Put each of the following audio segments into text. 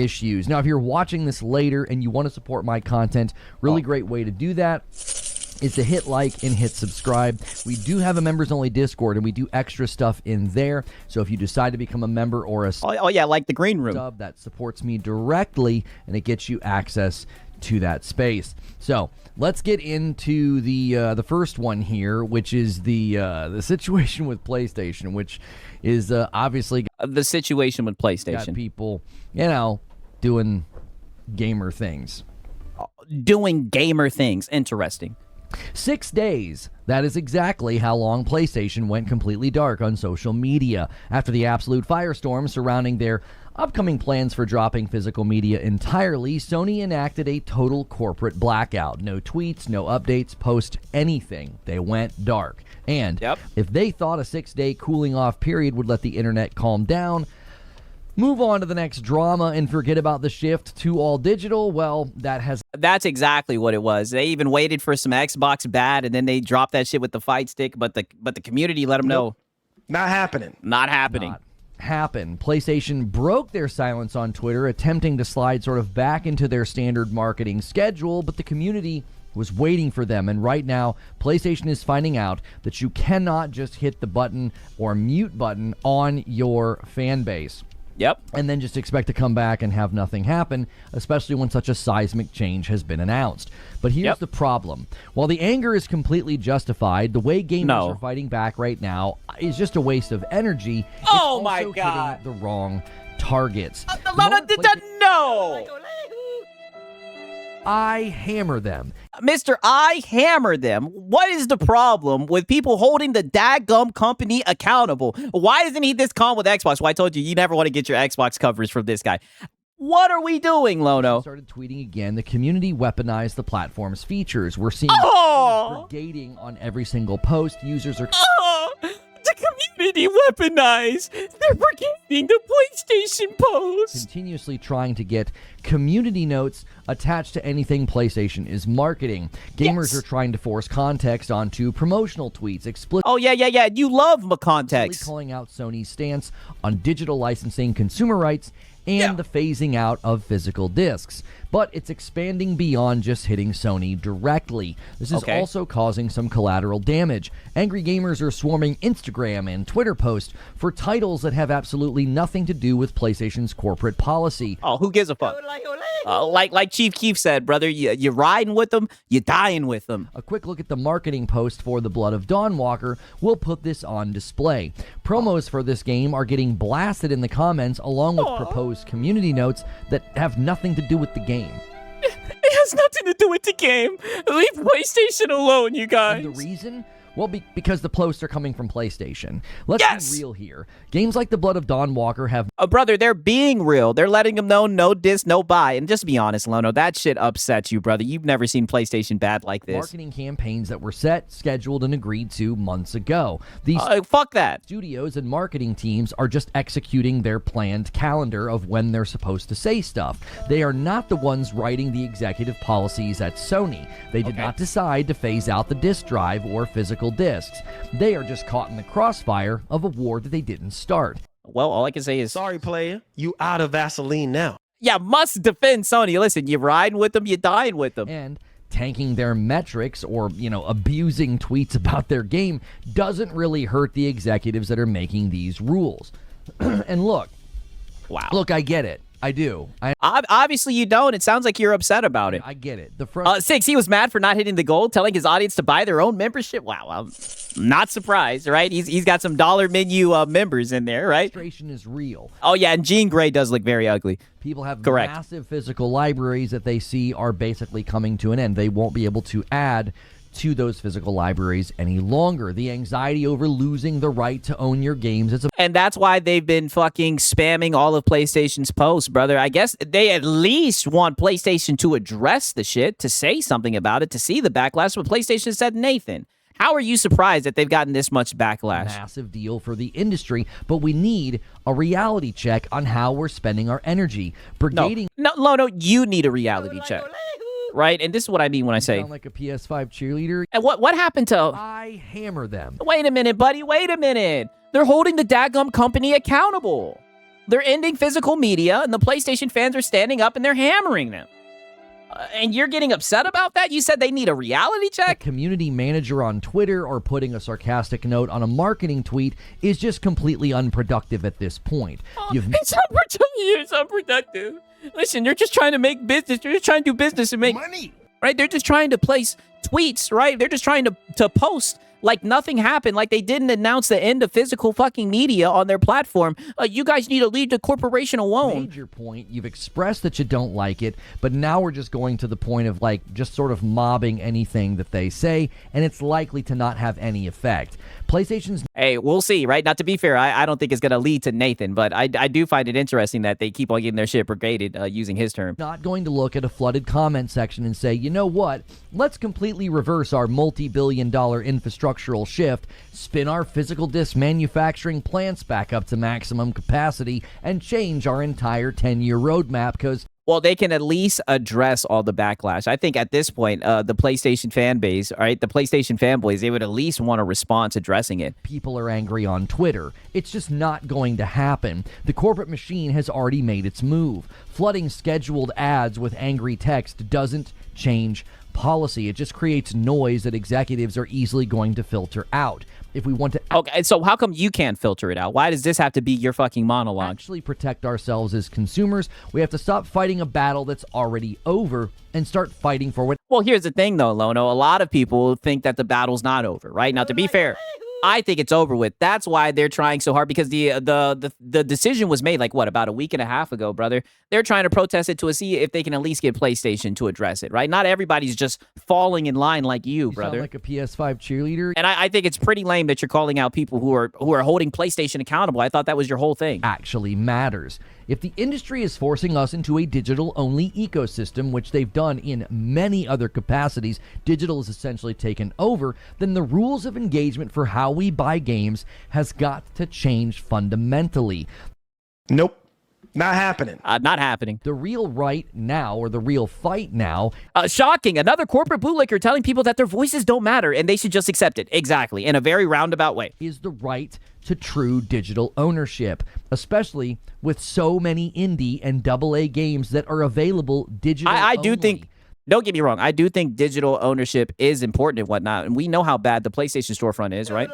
issues. Now, if you're watching this later and you want to support my content, really great way to do that is to hit like and hit subscribe. We do have a members-only Discord, and we do extra stuff in there. So if you decide to become a member or a like the green room sub, that supports me directly, and it gets you access to that space. So let's get into the first one here, which is the situation with PlayStation, which is obviously the situation with PlayStation. Got people, doing gamer things. Interesting. 6 days. That is exactly how long PlayStation went completely dark on social media. After the absolute firestorm surrounding their upcoming plans for dropping physical media entirely, Sony enacted a total corporate blackout. No tweets, no updates, post anything. They went dark. And if they thought a 6-day cooling off period would let the internet calm down, move on to the next drama, and forget about the shift to all digital, well, that's exactly what it was. They even waited for some Xbox bad, and then they dropped that shit with the fight stick, but the community let them know. Not happening. Not happening. Not happen. PlayStation broke their silence on Twitter, attempting to slide sort of back into their standard marketing schedule, but the community was waiting for them, and right now, PlayStation is finding out that you cannot just hit the button or mute button on your fan base. Yep. And then just expect to come back and have nothing happen, especially when such a seismic change has been announced. But here's the problem. While the anger is completely justified, the way gamers are fighting back right now is just a waste of energy. Oh my God. Hitting the wrong targets. No! I hammer them. Mr. I hammer them. What is the problem with people holding the dadgum company accountable? Why isn't he this calm with Xbox? Well, I told you never want to get your Xbox coverage from this guy. What are we doing, Lono? Started tweeting again. The community weaponized the platform's features. We're seeing brigading on every single post. Users are... The community weaponized. They're brigading the PlayStation post. Continuously trying to get community notes attached to anything PlayStation is marketing. Gamers are trying to force context onto promotional tweets. Yeah. You love my context. Calling out Sony's stance on digital licensing, consumer rights, and the phasing out of physical discs. But it's expanding beyond just hitting Sony directly. This is also causing some collateral damage. Angry gamers are swarming Instagram and Twitter posts for titles that have absolutely nothing to do with PlayStation's corporate policy. Oh, who gives a fuck? Like Chief Keef said, brother, you're riding with them, you're dying with them. A quick look at the marketing post for The Blood of Dawnwalker will put this on display. Promos for this game are getting blasted in the comments, along with proposed community notes that have nothing to do with the game. It has nothing to do with the game. Leave PlayStation alone, you guys. And the reason? Well, because the posts are coming from PlayStation. Let's be real here. Games like The Blood of Dawnwalker have... brother, they're being real. They're letting them know no diss, no buy. And just be honest, Lono, that shit upsets you, brother. You've never seen PlayStation bad like this. Marketing campaigns that were set, scheduled, and agreed to months ago. These fuck that. Studios and marketing teams are just executing their planned calendar of when they're supposed to say stuff. They are not the ones writing the executive policies at Sony. They did not decide to phase out the disk drive or physical discs. They are just caught in the crossfire of a war that they didn't start. Well, all I can say is... Sorry, player. You out of Vaseline now. Yeah, must defend Sony. Listen, you're riding with them, you're dying with them. And tanking their metrics or, abusing tweets about their game doesn't really hurt the executives that are making these rules. And look, I get it. I do. Obviously you don't. It sounds like you're upset about it. I get it. Six, he was mad for not hitting the goal, telling his audience to buy their own membership. Wow, I'm not surprised, right? He's got some dollar menu members in there, right? Frustration is real. Oh, yeah, and Jean Grey does look very ugly. People have massive physical libraries that they see are basically coming to an end. They won't be able to add to those physical libraries any longer. The anxiety over losing the right to own your games. And that's why they've been fucking spamming all of PlayStation's posts, brother. I guess they at least want PlayStation to address the shit, to say something about it, to see the backlash. But PlayStation said, Nathan, how are you surprised that they've gotten this much backlash? Massive deal for the industry, but we need a reality check on how we're spending our energy. No, Lono, you need a reality check. Right? And this is what I mean when I say... sound like a PS5 cheerleader. And what happened to... I hammer them. Wait a minute, buddy. Wait a minute. They're holding the dadgum company accountable. They're ending physical media, and the PlayStation fans are standing up and they're hammering them. And you're getting upset about that? You said they need a reality A check? community manager on Twitter or putting a sarcastic note on a marketing tweet is just completely unproductive at this point. It's unproductive. Listen, they're just trying to make business. They're just trying to do business and make Money. right? They're just trying to place tweets, right? They're just trying to post like nothing happened, like they didn't announce the end of physical fucking media on their platform. You guys need to leave the corporation alone. Made your point. You've expressed that you don't like it, but now we're just going to the point of like just sort of mobbing anything that they say, and it's likely to not have any effect. PlayStation's Hey, we'll see, right? Not to be fair, I don't think it's going to lead to Nathan, but I do find it interesting that they keep on getting their shit brigaded using his term. not going to look at a flooded comment section and say, you know what, let's completely reverse our multi-billion-dollar infrastructural shift, spin our physical disc manufacturing plants back up to maximum capacity, and change our entire 10-year roadmap, because Well, they can at least address all the backlash. I think at this point, the PlayStation fan base, all right, the PlayStation fanboys, they would at least want a response addressing it. people are angry on Twitter. It's just not going to happen. The corporate machine has already made its move. Flooding scheduled ads with angry text doesn't change policy. It just creates noise that executives are easily going to filter out. If we want to Okay, so how come you can't filter it out? Why does this have to be your fucking monologue? actually protect ourselves as consumers, we have to stop fighting a battle that's already over and start fighting for what Well, here's the thing, though, Lono. A lot of people think that the battle's not over, right? Now, to be fair, I think it's over with. That's why they're trying so hard, because the decision was made, like, what, about a week and a half ago, brother? They're trying to protest it to see if they can at least get PlayStation to address it, right? Not everybody's just falling in line like you, brother. sound like a PS5 cheerleader. And I think it's pretty lame that you're calling out people who are holding PlayStation accountable. I thought that was your whole thing. Actually matters. If the industry is forcing us into a digital-only ecosystem, which they've done in many other capacities, digital is essentially taken over, then the rules of engagement for how we buy games has got to change fundamentally. Nope. Not happening. Not happening. The real right now, or the real fight now, Shocking. Another corporate bootlicker telling people that their voices don't matter and they should just accept it. Exactly. In a very roundabout way. is the right to true digital ownership, especially with so many indie and AA games that are available digital I do only. think, don't get me wrong, I do think digital ownership is important and whatnot. And we know how bad the PlayStation storefront is, right?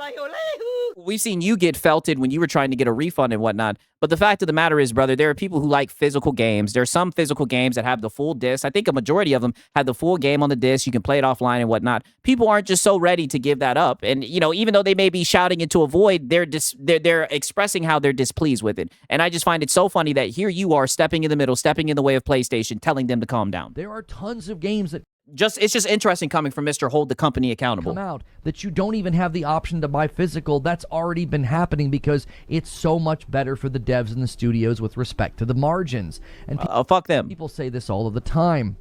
We've seen you get felted when you were trying to get a refund and whatnot. But the fact of the matter is, brother, there are people who like physical games. There are some physical games that have the full disc. I think a majority of them have the full game on the disc. You can play it offline and whatnot. People aren't just so ready to give that up. And, you know, even though they may be shouting into a void, they're expressing how they're displeased with it. And I just find it so funny that here you are stepping in the middle, stepping in the way of PlayStation, telling them to calm down. There are tons of games that It's just interesting coming from Mr. Hold the Company accountable. come out that you don't even have the option to buy physical. That's already been happening because it's so much better for the devs and the studios with respect to the margins. And Fuck them. people say this all of the time.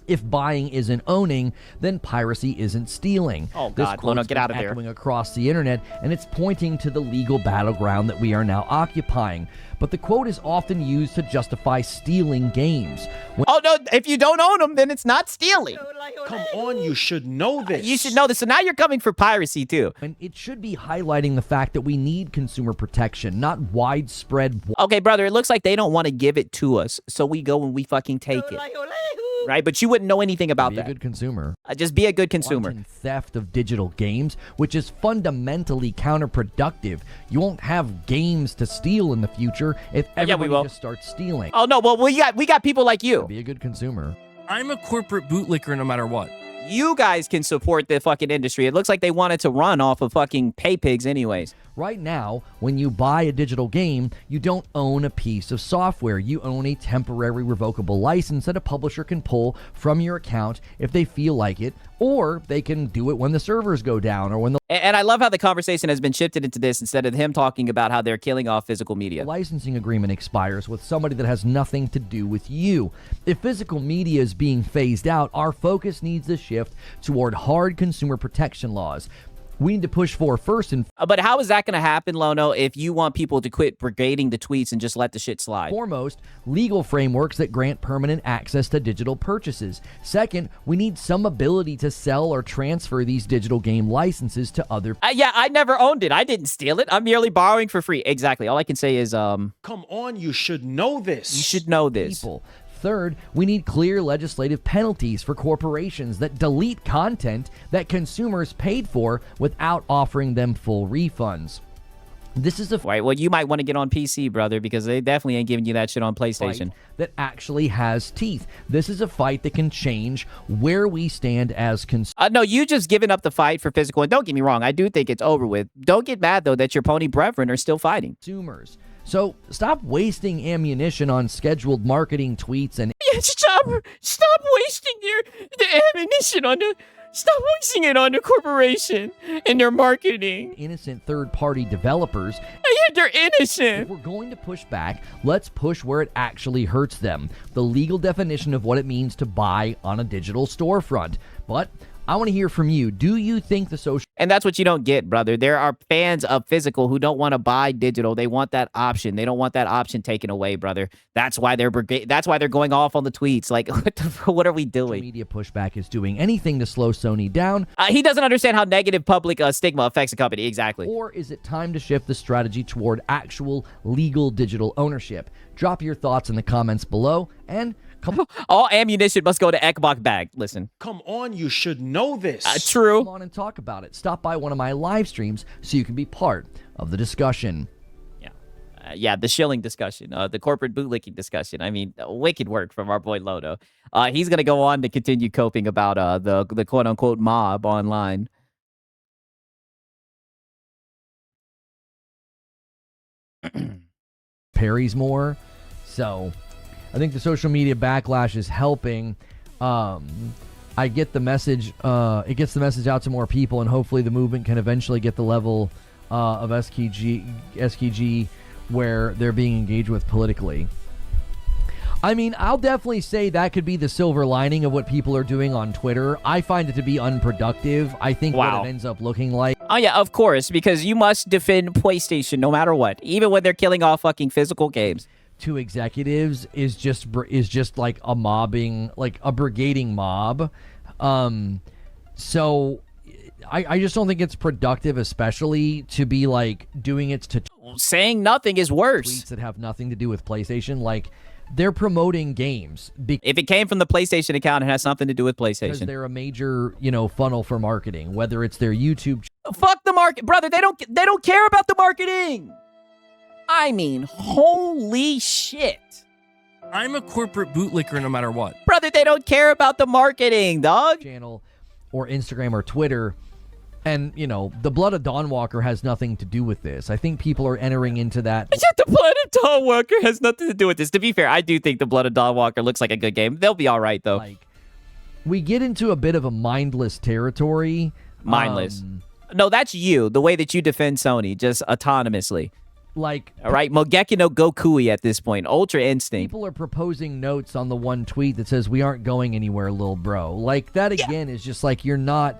If buying isn't owning, then piracy isn't stealing. Oh, This God, Lono, quote's get been out of there. echoing across the internet, and it's pointing to the legal battleground that we are now occupying. But the quote is often used to justify stealing games. Oh, no, if you don't own them, then it's not stealing. Come on, you should know this. You should know this. So now you're coming for piracy, too. And it should be highlighting the fact that we need consumer protection, not widespread. Okay, brother, it looks like they don't want to give it to us, so we go and we fucking take it. Right? But you wouldn't know anything about Be a that. good consumer. Just be a good consumer. Wanton theft of digital games, which is fundamentally counterproductive. You won't have games to steal in the future if yeah, we everybody will. just starts stealing. Oh, no, well, we got people like you. Be a good consumer. I'm a corporate bootlicker no matter what. You guys can support the fucking industry. It looks like they wanted to run off of fucking pay pigs anyways. Right now, when you buy a digital game, you don't own a piece of software. You own a temporary revocable license that a publisher can pull from your account if they feel like it, or they can do it when the servers go down or when the And I love how the conversation has been shifted into this instead of him talking about how they're killing off physical media. licensing agreement expires with somebody that has nothing to do with you. If physical media is being phased out, our focus needs to shift toward hard consumer protection laws. we need to push for first and But how is that going to happen, Lono, if you want people to quit brigading the tweets and just let the shit slide? foremost, legal frameworks that grant permanent access to digital purchases. Second, we need some ability to sell or transfer these digital game licenses to other Yeah, I never owned it. I didn't steal it. I'm merely borrowing for free. Exactly. All I can say is, Come on, you should know this. you should know this. people. Third, we need clear legislative penalties for corporations that delete content that consumers paid for without offering them full refunds. This is a Right. Well, you might want to get on PC, brother, because they definitely ain't giving you that shit on PlayStation. fight that actually has teeth. This is a fight that can change where we stand as consumers. No, you just giving up the fight for physical. And don't get me wrong, I do think it's over with. Don't get mad, though, that your pony brethren are still fighting. So stop wasting ammunition on scheduled marketing tweets and Yeah, stop wasting the ammunition on the... Stop wasting it on the corporation and their marketing. innocent third-party developers. Yeah, they're If innocent. we're going to push back, let's push where it actually hurts them. The legal definition of what it means to buy on a digital storefront. But I want to hear from you. Do you think the social And that's what you don't get, brother. There are fans of physical who don't want to buy digital. They want that option. They don't want that option taken away, brother. That's why they're going off on the tweets. Like, what are we doing? media pushback is doing anything to slow Sony down? He doesn't understand how negative public stigma affects a company. Exactly. Or is it time to shift the strategy toward actual legal digital ownership? Drop your thoughts in the comments below and come All ammunition must go to Ekbok bag. Listen. Come on, you should know this. True. on and talk about it. Stop by one of my live streams so you can be part of the discussion. Yeah, the shilling discussion, the corporate bootlicking discussion. I mean, wicked work from our boy Lodo. He's going to go on to continue coping about the quote-unquote mob online. Parries more. So I think the social media backlash is helping. I get the message. It gets the message out to more people, and hopefully the movement can eventually get the level of SKG where they're being engaged with politically. I mean, I'll definitely say that could be the silver lining of what people are doing on Twitter. I find it to be unproductive. I think Wow. what it ends up looking like. Oh, yeah, of course, because you must defend PlayStation no matter what, even when they're killing off fucking physical games. To executives is just like a mobbing, like a brigading mob. So I just don't think it's productive, especially to be like doing it to Saying nothing is worse. tweets that have nothing to do with PlayStation. Like they're promoting games If it came from the PlayStation account, it has something to do with because PlayStation. they're a major, funnel for marketing, whether it's their YouTube Fuck the market, brother. They don't care about the marketing. I mean, holy shit. I'm a corporate bootlicker no matter what. Brother, they don't care about the marketing, dog. channel or Instagram or Twitter. And, the blood of Dawn Walker has nothing to do with this. I think people are entering into that. Yet the Blood of Dawn Walker has nothing to do with this. To be fair, I do think the Blood of Dawn Walker looks like a good game. They'll be all right, though. Like, we get into a bit of a mindless territory. Mindless. No, that's you. The way that you defend Sony, just autonomously. Like, All right, Mogeki no Gokui at this point. Ultra Instinct. people are proposing notes on the one tweet that says, "We aren't going anywhere, little bro." Like, that again is just like, you're not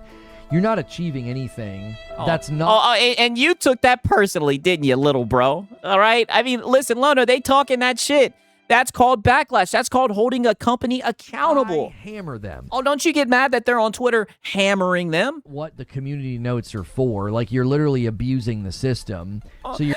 achieving anything. That's not. And you took that personally, didn't you, little bro? All right? I mean, listen, Lono, they talking that shit. That's called backlash. That's called holding a company accountable. I hammer them. Oh, don't you get mad that they're on Twitter hammering them? What the community notes are for. Like, you're literally abusing the system. So you're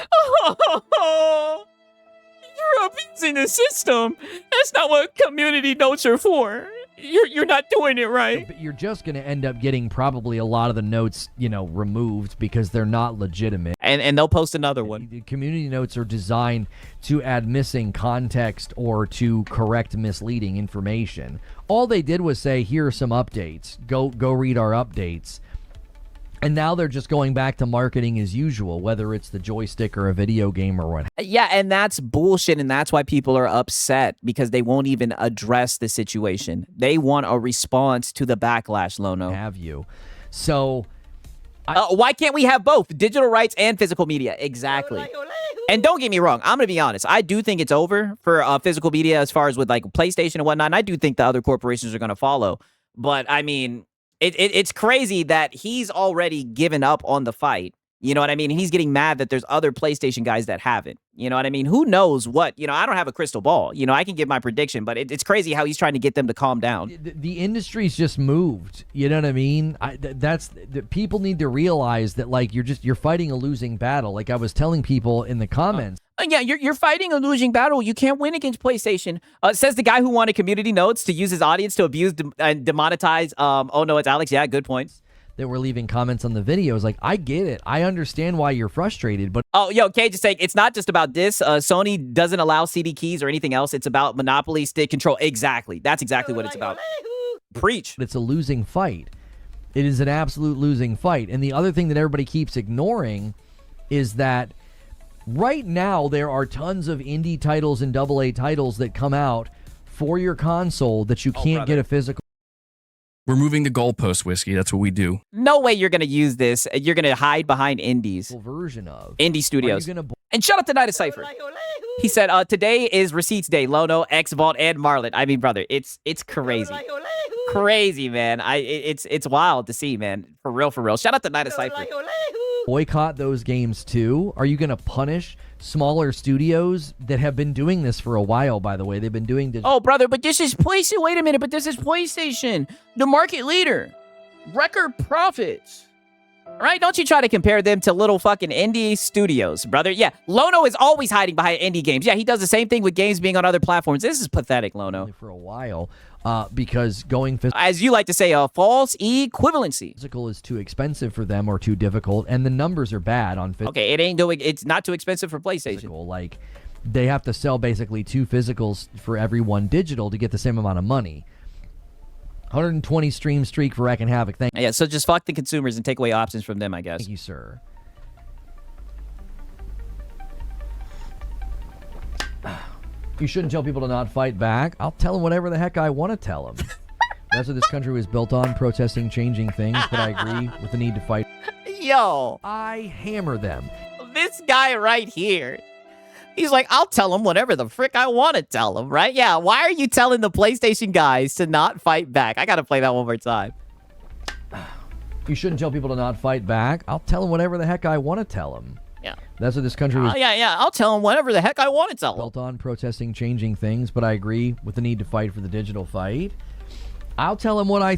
You're abusing the system. That's not what community notes are for. You're not doing it right. But you're just going to end up getting probably a lot of the notes, removed because they're not legitimate. And they'll post another one. The community notes are designed to add missing context or to correct misleading information. All they did was say, here are some updates. Go read our updates. And now they're just going back to marketing as usual, whether it's the joystick or a video game or what Yeah, and that's bullshit, and that's why people are upset, because they won't even address the situation. They want a response to the backlash, Lono. have you. So Why can't we have both? Digital rights and physical media. Exactly. And don't get me wrong, I'm going to be honest. I do think it's over for physical media as far as with like PlayStation and whatnot, and I do think the other corporations are going to follow. But, I mean, It's crazy that he's already given up on the fight. You know what I mean? He's getting mad that there's other PlayStation guys that haven't. You know what I mean? Who knows what? You know, I don't have a crystal ball. You know, I can give my prediction, but it's crazy how he's trying to get them to calm down. The industry's just moved. You know what I mean? People need to realize that, like, you're fighting a losing battle. Like I was telling people in the comments. Yeah, you're fighting a losing battle. You can't win against PlayStation. Says the guy who wanted community notes to use his audience to abuse and demonetize. Oh no, it's Alex. Yeah, good points. That were leaving comments on the videos. Like, I get it. I understand why you're frustrated, but oh, yo, Cage is saying it's not just about this. Sony doesn't allow CD keys or anything else. It's about monopoly stick control. Exactly. That's exactly what it's about. Preach. It's a losing fight. It is an absolute losing fight. And the other thing that everybody keeps ignoring is that right now there are tons of indie titles and AA titles that come out for your console that you can't get a physical. We're moving the goalpost, Whiskey. That's what we do. No way you're going to use this. You're going to hide behind indies. Version of indie studios. And shout out to Night of Cypher. He said, today is Receipts Day. Lono, X Vault, and Marlon. I mean, brother, it's crazy. Crazy, man. It's wild to see, man. For real, for real. Shout out to Night of Cypher. Boycott those games too? Are you going to punish smaller studios that have been doing this for a while, by the way? They've been doing this. Oh, brother, but this is PlayStation. Wait a minute, but this is PlayStation, the market leader. Record profits. All right, don't you try to compare them to little fucking indie studios, brother. Yeah, Lono is always hiding behind indie games. Yeah, he does the same thing with games being on other platforms. This is pathetic, Lono. For a while, because going physical, as you like to say, a false equivalency. Physical is too expensive for them or too difficult, and the numbers are bad on physical. Okay, it's not too expensive for PlayStation. Physical, like, they have to sell basically 2 physicals for every 1 digital to get the same amount of money. 120 stream streak for wrecking havoc. Thank you. Yeah, so just fuck the consumers and take away options from them, I guess. Thank you, sir. You shouldn't tell people to not fight back. I'll tell them whatever the heck I want to tell them. That's what this country was built on, protesting, changing things, but I agree with the need to fight. Yo. I hammer them. This guy right here. He's like, I'll tell him whatever the frick I want to tell him, right? Yeah, why are you telling the PlayStation guys to not fight back? I got to play that one more time. You shouldn't tell people to not fight back. I'll tell them whatever the heck I want to tell them. Yeah. That's what this country was yeah, I'll tell them whatever the heck I want to tell them. built on, protesting, changing things, but I agree with the need to fight for the digital fight. I'll tell them what I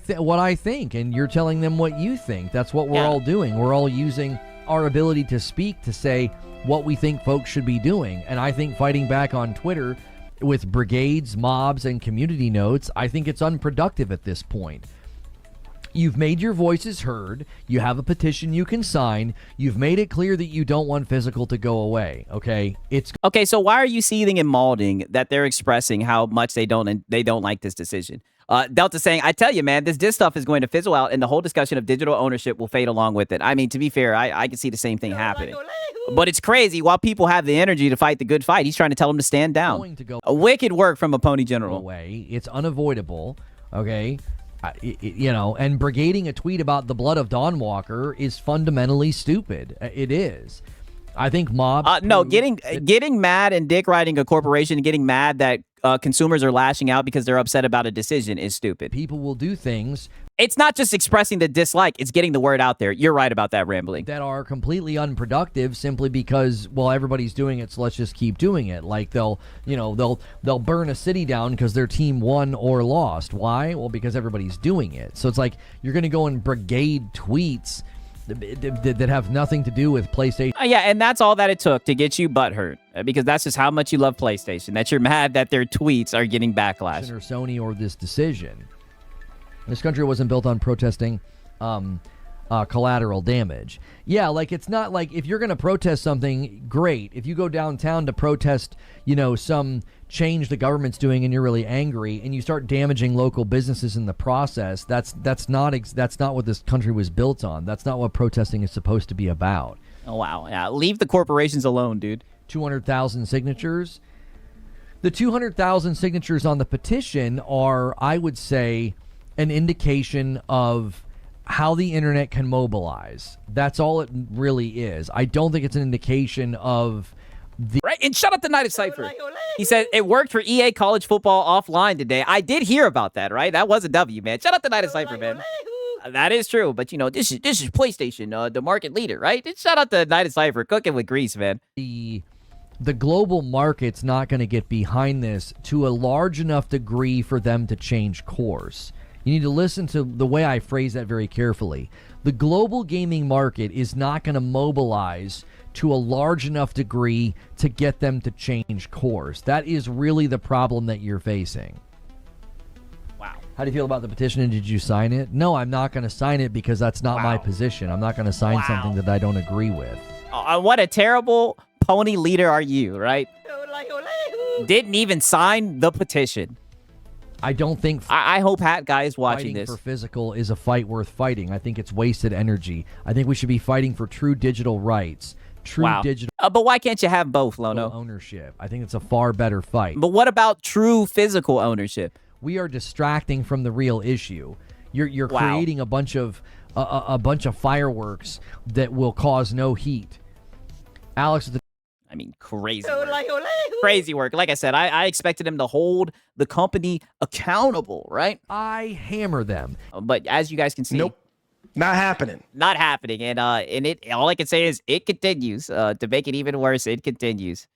think, and you're telling them what you think. That's what we're all doing. We're all using our ability to speak to say what we think folks should be doing. And I think fighting back on Twitter with brigades, mobs, and community notes, I think it's unproductive at this point. You've made your voices heard. You have a petition you can sign. You've made it clear that you don't want physical to go away. Okay, okay. So why are you seething and malding that they're expressing how much they don't like this decision? Delta saying, I tell you, man, this stuff is going to fizzle out, and the whole discussion of digital ownership will fade along with it. I mean, to be fair, I can see the same thing happening. But it's crazy. While people have the energy to fight the good fight, he's trying to tell them to stand down. A wicked work from a pony general. Away. It's unavoidable. Okay. You know, and brigading a tweet about the blood of Dawnwalker is fundamentally stupid. It is. I think mobs. No, getting mad and dick riding a corporation and getting mad that consumers are lashing out because they're upset about a decision is stupid. People will do things. It's not just expressing the dislike; it's getting the word out there. You're right about that, rambling. That are completely unproductive simply because, well, everybody's doing it, so let's just keep doing it. Like they'll burn a city down because their team won or lost. Why? Well, because everybody's doing it. So it's like you're going to go and brigade tweets that have nothing to do with PlayStation. Yeah, and that's all that it took to get you butthurt, because that's just how much you love PlayStation, that you're mad that their tweets are getting backlash. Or Sony or this decision. This country wasn't built on protesting collateral damage. Yeah, like it's not like if you're going to protest something, great. If you go downtown to protest, some change the government's doing and you're really angry and you start damaging local businesses in the process, that's not what this country was built on. That's not what protesting is supposed to be about. Oh, wow. Yeah, leave the corporations alone, dude. 200,000 signatures. The 200,000 signatures on the petition are, I would say, an indication of how the internet can mobilize. That's all it really is. I don't think it's an indication of the... Right, and shut up the Night of Cypher. He said, it worked for EA College Football offline today. I did hear about that, right? That was a W, man. Shut up the Night of Cypher, man. That is true, but this is PlayStation, the market leader, right? Shout out to Night Cypher, cooking with grease, man. The global market's not going to get behind this to a large enough degree for them to change course. You need to listen to the way I phrase that very carefully. The global gaming market is not going to mobilize to a large enough degree to get them to change course. That is really the problem that you're facing. Wow. How do you feel about the petition, and did you sign it? No, I'm not going to sign it because that's not my position. I'm not going to sign something that I don't agree with. What a terrible pony leader are you, right? Didn't even sign the petition. I don't think I hope Hat Guy is watching fighting this. for physical is a fight worth fighting. I think it's wasted energy. I think we should be fighting for true digital rights, true digital but why can't you have both, Lono? ownership. I think it's a far better fight. But what about true physical ownership? We are distracting from the real issue. You're creating a bunch of fireworks that will cause no heat. Alex, Crazy work. Crazy work. Like I said, I expected him to hold the company accountable, right? I hammer them. But as you guys can see, Nope. Not happening. not happening. And it all I can say is it continues. To make it even worse, it continues.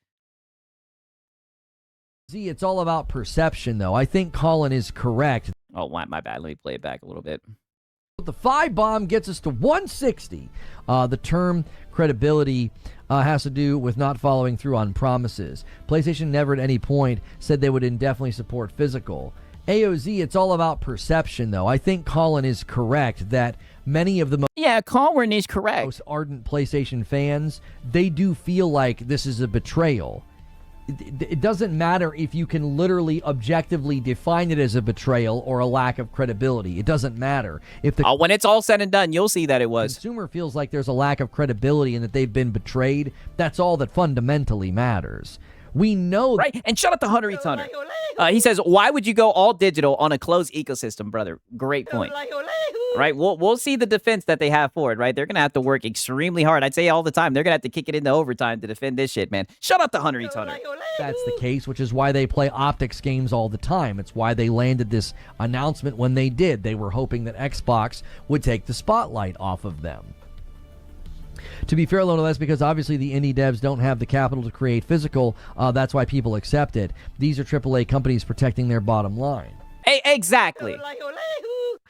See, it's all about perception, though. I think Colin is correct. Oh, my bad. Let me play it back a little bit. The 5 bomb gets us to 160. The term credibility has to do with not following through on promises. PlayStation never at any point said they would indefinitely support physical. AOZ, it's all about perception, though. I think Colin is correct that many of the Colin is correct. most ardent PlayStation fans, they do feel like this is a betrayal. It doesn't matter if you can literally objectively define it as a betrayal or a lack of credibility. It doesn't matter. If the When it's all said and done, you'll see that it was. consumer feels like there's a lack of credibility and that they've been betrayed, that's all that fundamentally matters. We know Right, and shout out to Hunter Eats Hunter. He says, why would you go all digital on a closed ecosystem, brother? Great point. Right, we'll see the defense that they have for it, right? They're going to have to work extremely hard. I'd say all the time. They're going to have to kick it into overtime to defend this shit, man. Shout out to Hunter Eats Hunter. that's the case, which is why they play optics games all the time. It's why they landed this announcement when they did. They were hoping that Xbox would take the spotlight off of them. To be fair, Lono, that's because obviously the indie devs don't have the capital to create physical. That's why people accept it. These are AAA companies protecting their bottom line. Exactly.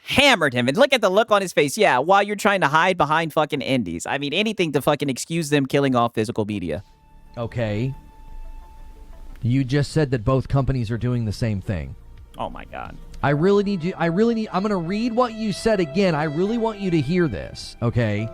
Hammered him. And look at the look on his face. Yeah, while you're trying to hide behind fucking indies. I mean, anything to fucking excuse them killing off physical media. Okay. You just said that both companies are doing the same thing. Oh, my God. I'm going to read what you said again. I really want you to hear this, okay?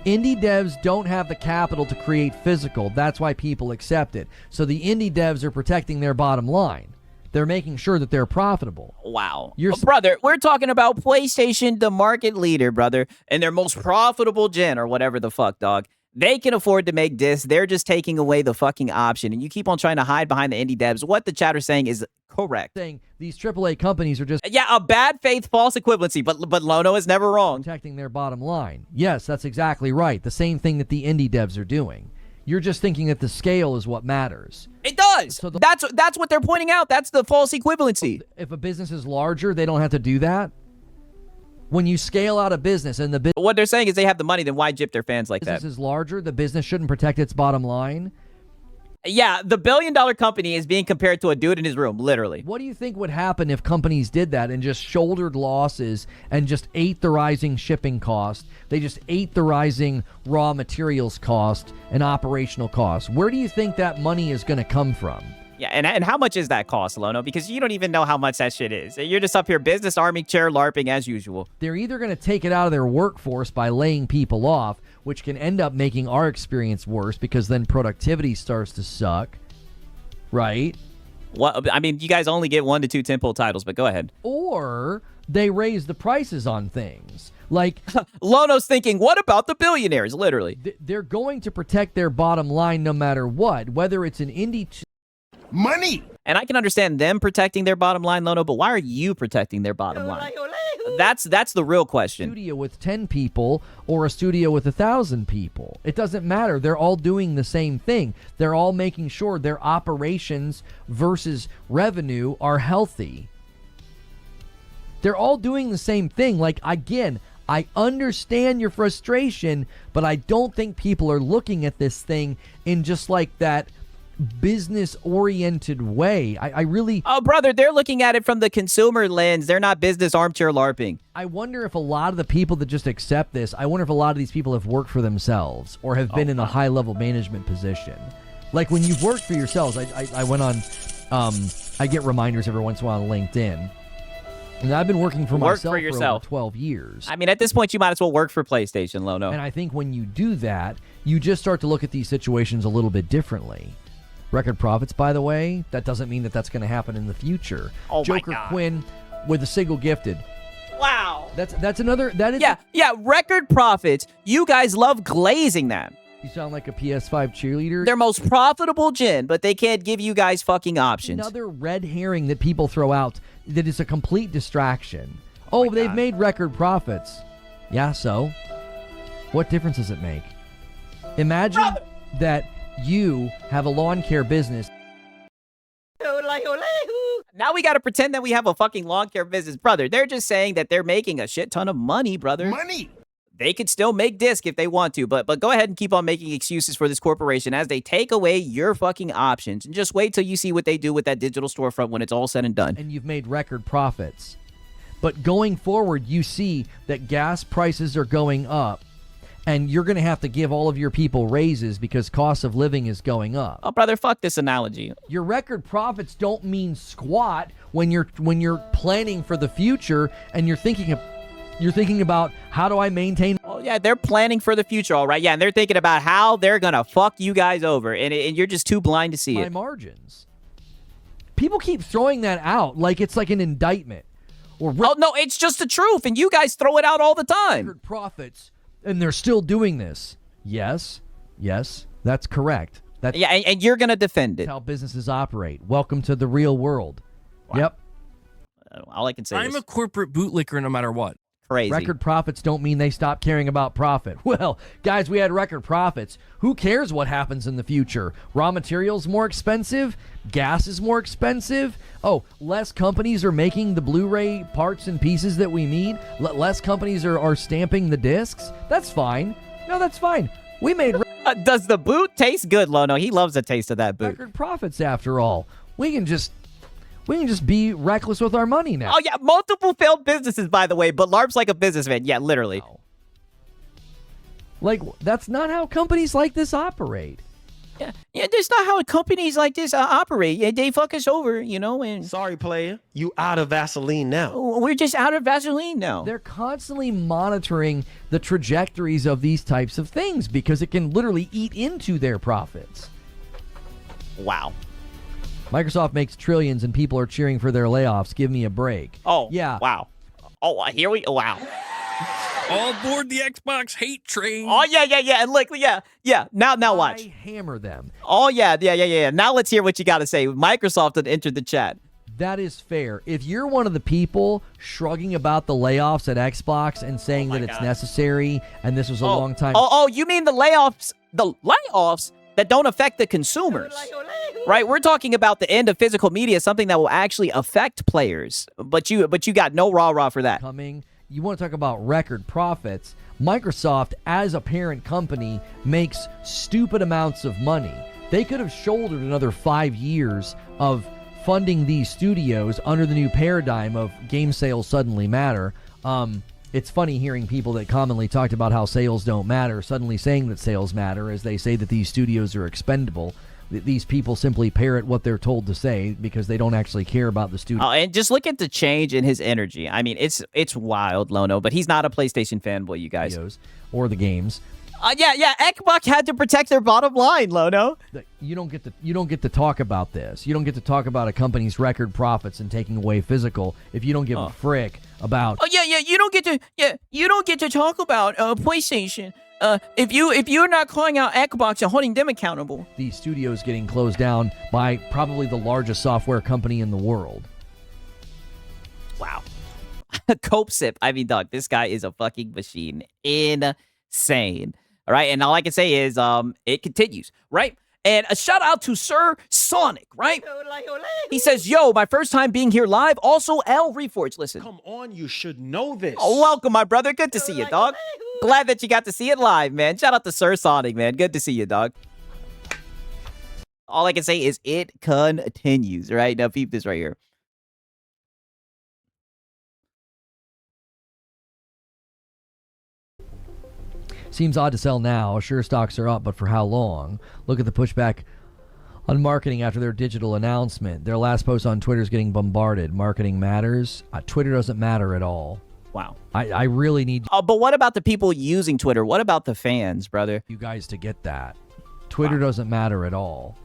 Indie devs don't have the capital to create physical. That's why people accept it. So the indie devs are protecting their bottom line. They're making sure that they're profitable. Wow. Brother, we're talking about PlayStation, the market leader, brother, and their most profitable gen or whatever the fuck, dog. They can afford to make discs. They're just taking away the fucking option. And you keep on trying to hide behind the indie devs. What the chatter's saying is correct. Saying these AAA companies are just a bad faith false equivalency, but Lono is never wrong. protecting their bottom line. Yes, that's exactly right. The same thing that the indie devs are doing. You're just thinking that the scale is what matters. It does. So that's what they're pointing out. That's the false equivalency. If a business is larger, they don't have to do that. When you scale out a business and the What they're saying is they have the money, then why gyp their fans like that? business is larger, the business shouldn't protect its bottom line. Yeah, the billion-dollar company is being compared to a dude in his room, literally. What do you think would happen if companies did that and just shouldered losses and just ate the rising shipping cost? They just ate the rising raw materials cost and operational cost. Where do you think that money is going to come from? Yeah, and how much is that cost, Lono? Because you don't even know how much that shit is. You're just up here business army chair LARPing as usual. They're either going to take it out of their workforce by laying people off, which can end up making our experience worse because then productivity starts to suck, right? What? I mean, you guys only get 1 to 2 tentpole titles, but go ahead. Or they raise the prices on things. Like Lono's thinking, what about the billionaires? Literally. They're going to protect their bottom line no matter what, whether it's an indie... Money. And I can understand them protecting their bottom line, Lono, but why are you protecting their bottom line? That's the real question. Studio with 10 people or a studio with 1,000 people. It doesn't matter. They're all doing the same thing. They're all making sure their operations versus revenue are healthy. They're all doing the same thing. Like, again, I understand your frustration, but I don't think people are looking at this thing in just like that business-oriented way. I really... Oh, brother, they're looking at it from the consumer lens. They're not business armchair LARPing. I wonder if a lot of the people that just accept this, I wonder if a lot of these people have worked for themselves or have been in a high-level management position. Like, when you've worked for yourselves, I went on... I get reminders every once in a while on LinkedIn. And I've been working for myself for over 12 years. I mean, at this point, you might as well work for PlayStation, Lono. And I think when you do that, you just start to look at these situations a little bit differently. Record profits, by the way, that doesn't mean that that's going to happen in the future. Oh, Joker my God. Quinn with the single gifted. Wow. That's another... That is Yeah, record profits. You guys love glazing that. You sound like a PS5 cheerleader. Their most profitable gen, but they can't give you guys fucking options. Another red herring that people throw out that is a complete distraction. Oh, they've made record profits. Yeah, so? What difference does it make? Imagine that you have a lawn care business. Now we got to pretend that we have a fucking lawn care business. Brother, they're just saying that they're making a shit ton of money, brother. Money. They could still make disc if they want to, but go ahead and keep on making excuses for this corporation as they take away your fucking options. And just wait till you see what they do with that digital storefront when it's all said and done. And you've made record profits. But going forward, you see that gas prices are going up. And you're going to have to give all of your people raises because cost of living is going up. Oh, brother, fuck this analogy. Your record profits don't mean squat when you're planning for the future and you're thinking about how do I maintain. Oh, yeah, they're planning for the future, all right. Yeah, and they're thinking about how they're going to fuck you guys over, and you're just too blind to see my it. margins. People keep throwing that out like it's like an indictment. Or Oh, no, it's just the truth, and you guys throw it out all the time. record profits, and they're still doing this. Yes, that's correct. That's Yeah, and you're going to defend it. how businesses operate. Welcome to the real world. Wow. Yep. All I can say I'm is a corporate bootlicker no matter what. crazy. Record profits don't mean they stop caring about profit. Well, guys, we had record profits. Who cares what happens in the future? Raw materials more expensive? Gas is more expensive? Oh, less companies are making the Blu-ray parts and pieces that we need? Less companies are stamping the discs? That's fine. No, that's fine. We made Does the boot taste good, Lono? He loves the taste of that boot. record profits after all. We can just be reckless with our money now. Oh, yeah, multiple failed businesses, by the way, but LARP's like a businessman. Yeah, literally. Wow. Like, that's not how companies like this operate. Yeah, that's not how companies like this operate. Yeah, they fuck us over, and Sorry, player. You out of Vaseline now. we're just out of Vaseline now. They're constantly monitoring the trajectories of these types of things because it can literally eat into their profits. Wow. Microsoft makes trillions and people are cheering for their layoffs. Give me a break. Oh, yeah. Wow. Oh, here we wow. All aboard the Xbox hate train. Oh, yeah. And look, yeah. Now watch. I hammer them. Oh, yeah. Now let's hear what you got to say. Microsoft had entered the chat. That is fair. If you're one of the people shrugging about the layoffs at Xbox and saying that it's necessary and this was a long time. Oh, you mean the layoffs that don't affect the consumers, right? We're talking about the end of physical media, something that will actually affect players. But you got no rah-rah for that. Coming. You want to talk about record profits. Microsoft, as a parent company, makes stupid amounts of money. They could have shouldered another 5 years of funding these studios under the new paradigm of game sales suddenly matter. It's funny hearing people that commonly talked about how sales don't matter suddenly saying that sales matter as they say that these studios are expendable. These people simply parrot what they're told to say because they don't actually care about the studio. Oh, and just look at the change in his energy. I mean, it's wild, Lono, but he's not a PlayStation fanboy, you guys. Or the games. Yeah. Xbox had to protect their bottom line, Lono. You don't get to talk about this. You don't get to talk about a company's record profits and taking away physical if you don't give a frick about. Oh yeah. You don't get to talk about PlayStation. If you're not calling out Xbox and holding them accountable. These studios getting closed down by probably the largest software company in the world. Wow. COPES. I mean, dog, this guy is a fucking machine. Insane. All right, and all I can say is it continues, right? And a shout out to Sir Sonic, right? He says, yo, my first time being here live. Also, L Reforge, listen. Come on, you should know this. Oh, welcome, my brother. Good to see you, dog. Glad that you got to see it live, man. Shout out to Sir Sonic, man. Good to see you, dog. All I can say is it continues, right? Now, peep this right here. Seems odd to sell now. Sure, stocks are up, but for how long? Look at the pushback on marketing after their digital announcement. Their last post on Twitter is getting bombarded. Marketing matters. Twitter doesn't matter at all. Wow. I really need But what about the people using Twitter? What about the fans, brother? you guys to get that. Twitter doesn't matter at all.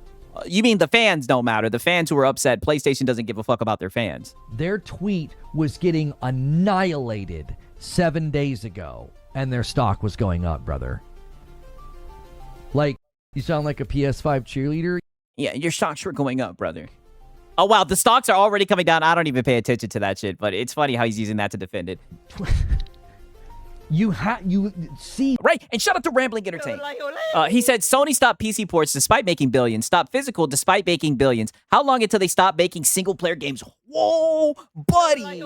You mean the fans don't matter? The fans who are upset PlayStation doesn't give a fuck about their fans. Their tweet was getting annihilated 7 days ago, and their stock was going up, brother. Like, you sound like a PS5 cheerleader. Yeah, your stocks were going up, brother. Oh, wow, the stocks are already coming down. I don't even pay attention to that shit, but it's funny how he's using that to defend it. You see, Right, and shout out to Rambling Entertainment. He said, Sony stopped PC ports despite making billions, stopped physical despite making billions. How long until they stop making single-player games? Whoa, buddy.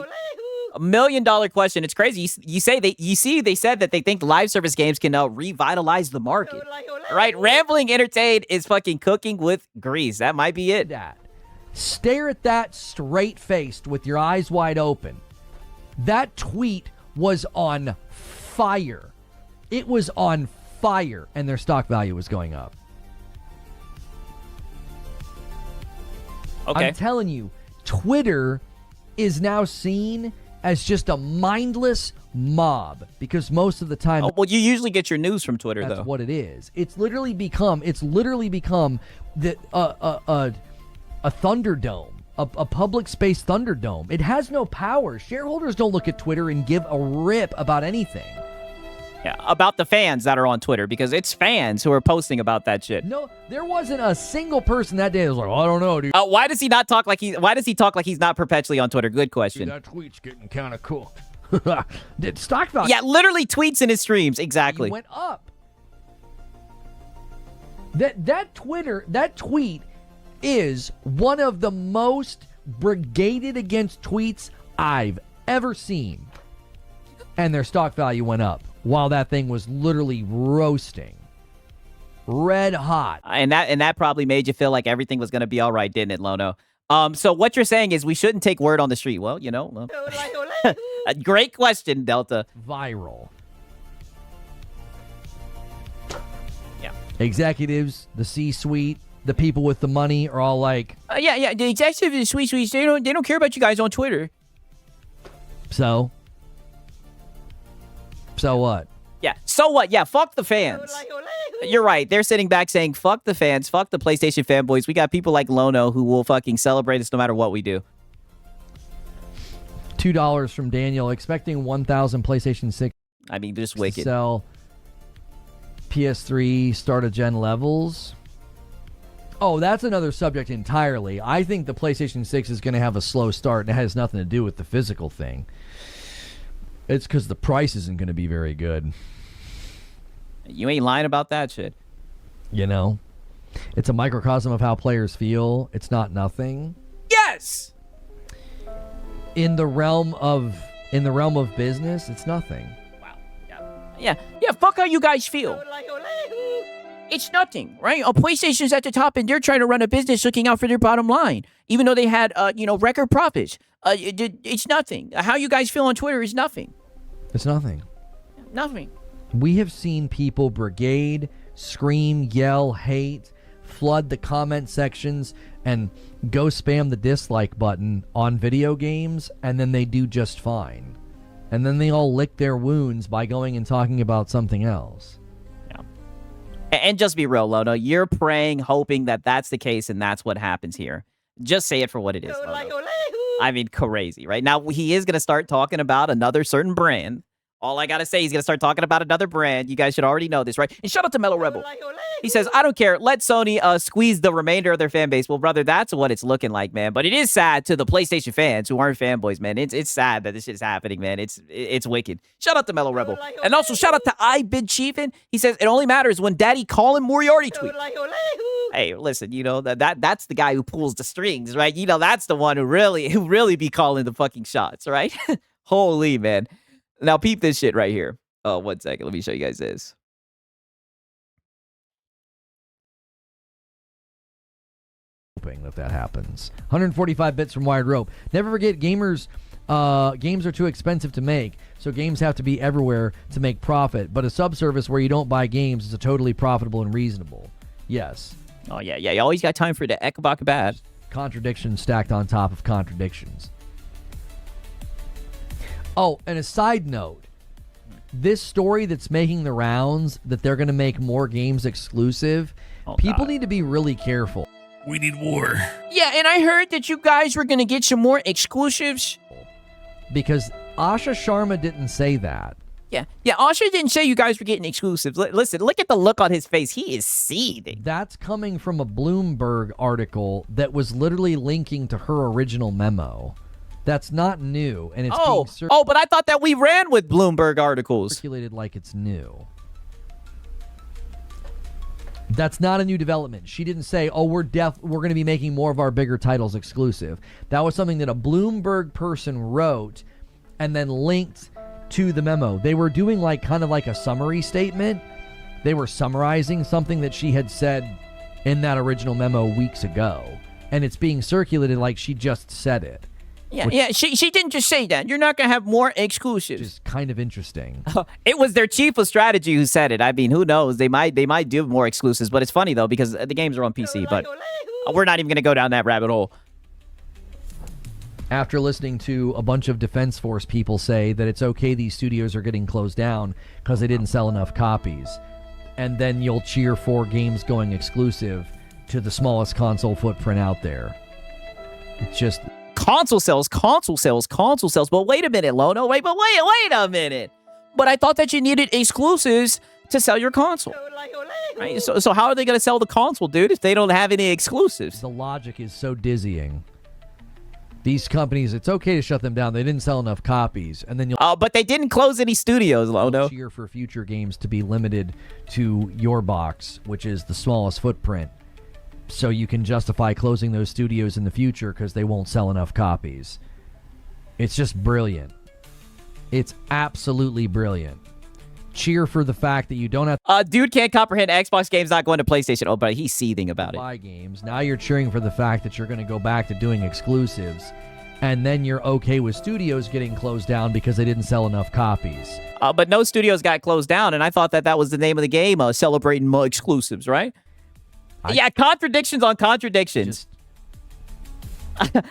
$1 million question. It's crazy. You they said that they think live service games can revitalize the market. Right, Rambling Entertainment is fucking cooking with grease. That might be it. that. Stare at that straight-faced with your eyes wide open. That tweet was on fire. It was on fire, and their stock value was going up. Okay. I'm telling you, Twitter is now seen as just a mindless mob because most of the time Well, you usually get your news from Twitter, that's though. what it is. It's literally become the a Thunderdome. A public space Thunderdome. It has no power. Shareholders don't look at Twitter and give a rip about anything. Yeah, about the fans that are on Twitter, because it's fans who are posting about that shit. No, there wasn't a single person that day that was like, I don't know, dude. Why does he talk like he's not perpetually on Twitter? Good question. That tweet's getting kind of cool. Did stock value Yeah, literally tweets in his streams. Exactly. went up. That tweet is one of the most brigaded against tweets I've ever seen. And their stock value went up while that thing was literally roasting. Red hot. And that probably made you feel like everything was going to be all right, didn't it, Lono? So what you're saying is we shouldn't take word on the street. Well, a great question, Delta. Viral. Yeah. Executives, the C-suite, the people with the money are all like, Yeah. The executives, the sweet, they don't care about you guys on Twitter. so what? Yeah. So what? Yeah. Fuck the fans. You're right. They're sitting back saying, fuck the fans, fuck the PlayStation fanboys. We got people like Lono who will fucking celebrate us no matter what we do. $2 from Daniel, expecting 1,000 PlayStation 6 I mean, just to wicked. sell PS3 start-of-gen levels. Oh, that's another subject entirely. I think the PlayStation 6 is going to have a slow start, and it has nothing to do with the physical thing. It's because the price isn't going to be very good. You ain't lying about that shit. You know? It's a microcosm of how players feel. It's not nothing. Yes! In the realm of business, it's nothing. Wow. Yeah, fuck how you guys feel. It's nothing, right? PlayStation's at the top and they're trying to run a business looking out for their bottom line. Even though they had, record profits. It's nothing. How you guys feel on Twitter is nothing. It's nothing. Nothing. We have seen people brigade, scream, yell, hate, flood the comment sections, and go spam the dislike button on video games, and then they do just fine. And then they all lick their wounds by going and talking about something else. Yeah. And just be real, Lono. You're praying, hoping that that's the case, and that's what happens here. Just say it for what it is, Lono. I mean, crazy, right? Now, he is going to start talking about another certain brand All I gotta say, he's gonna start talking about another brand. You guys should already know this, right? And shout out to Mellow Rebel. He says, I don't care. Let Sony squeeze the remainder of their fan base. Well, brother, that's what it's looking like, man. But it is sad to the PlayStation fans who aren't fanboys, man. It's sad that this shit is happening, man. It's wicked. Shout out to Mellow Rebel. And also, shout out to Ibid Chiefin. He says, it only matters when Daddy Colin Moriarty tweets. Hey, listen, you know, that's the guy who pulls the strings, right? You know, that's the one who really be calling the fucking shots, right? Holy, man. Now, peep this shit right here. Oh, 1 second. Let me show you guys this. Hoping that happens. 145 bits from Wired Rope. Never forget, games are too expensive to make, so games have to be everywhere to make profit. But a subservice where you don't buy games is a totally profitable and reasonable. Yes. Oh, yeah. You always got time for the Ekbak bad. Contradictions stacked on top of contradictions. Oh, and a side note. This story that's making the rounds, that they're going to make more games exclusive, people need to be really careful. We need war. Yeah, and I heard that you guys were going to get some more exclusives. Because Asha Sharma didn't say that. Yeah, Asha didn't say you guys were getting exclusives. Listen, look at the look on his face. He is seething. That's coming from a Bloomberg article that was literally linking to her original memo. That's not new, and it's being but I thought that we ran with Bloomberg articles. Circulated like it's new. That's not a new development. She didn't say, "Oh, we're going to be making more of our bigger titles exclusive." That was something that a Bloomberg person wrote and then linked to the memo. They were doing kind of like a summary statement. They were summarizing something that she had said in that original memo weeks ago, and it's being circulated like she just said it. Yeah, she didn't just say that. You're not going to have more exclusives. Which is kind of interesting. It was their chief of strategy who said it. I mean, who knows? They might do more exclusives, but it's funny, though, because the games are on PC, but we're not even going to go down that rabbit hole. After listening to a bunch of Defense Force people say that it's okay these studios are getting closed down because they didn't sell enough copies, and then you'll cheer for games going exclusive to the smallest console footprint out there. It's just... Console sales. But wait a minute, Lono. Wait a minute. But I thought that you needed exclusives to sell your console. Right? So how are they going to sell the console, dude, if they don't have any exclusives? The logic is so dizzying. These companies, it's okay to shut them down. They didn't sell enough copies. And then you'll... but they didn't close any studios, Lono. Cheer for future games to be limited to your box, which is the smallest footprint. So you can justify closing those studios in the future because they won't sell enough copies. It's just brilliant. It's absolutely brilliant. Cheer for the fact that you don't have dude can't comprehend Xbox games not going to PlayStation. Oh, but he's seething about it. Buy games. Now you're cheering for the fact that you're going to go back to doing exclusives. And then you're okay with studios getting closed down because they didn't sell enough copies. But no studios got closed down, and I thought that was the name of the game, celebrating more exclusives, right? Yeah, contradictions on contradictions.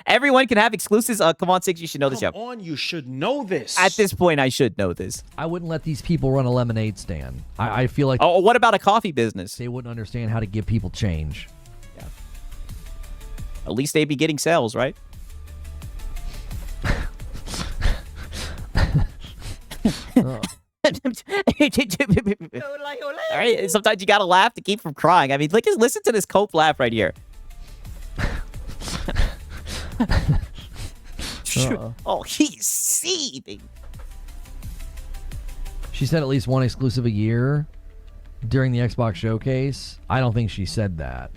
Everyone can have exclusives. Come on, Six, you should know this. Come on, you should know this. At this point, I should know this. I wouldn't let these people run a lemonade stand. I feel like... Oh, what about a coffee business? They wouldn't understand how to give people change. Yeah. At least they'd be getting sales, right? All right, sometimes you gotta laugh to keep from crying. I mean, listen to this Cope laugh right here. Oh, he's seething. She said at least one exclusive a year during the Xbox showcase. I don't think she said that.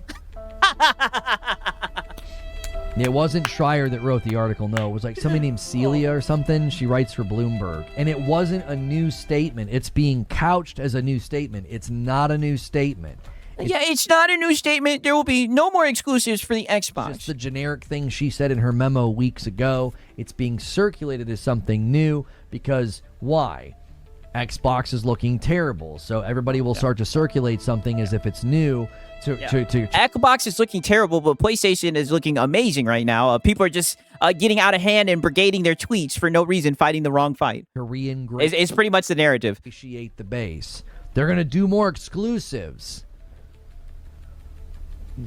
It wasn't Schreier that wrote the article, no. It was like somebody named Celia or something. She writes for Bloomberg. And it wasn't a new statement. It's being couched as a new statement. It's not a new statement. It's not a new statement. There will be no more exclusives for the Xbox. It's just the generic thing she said in her memo weeks ago. It's being circulated as something new because why? Xbox is looking terrible. So everybody will start to circulate something as if it's new. Xbox is looking terrible, but PlayStation is looking amazing right now. People are just getting out of hand and brigading their tweets for no reason, fighting the wrong fight. Korean it's pretty much the narrative. Appreciate the base. They're going to do more exclusives.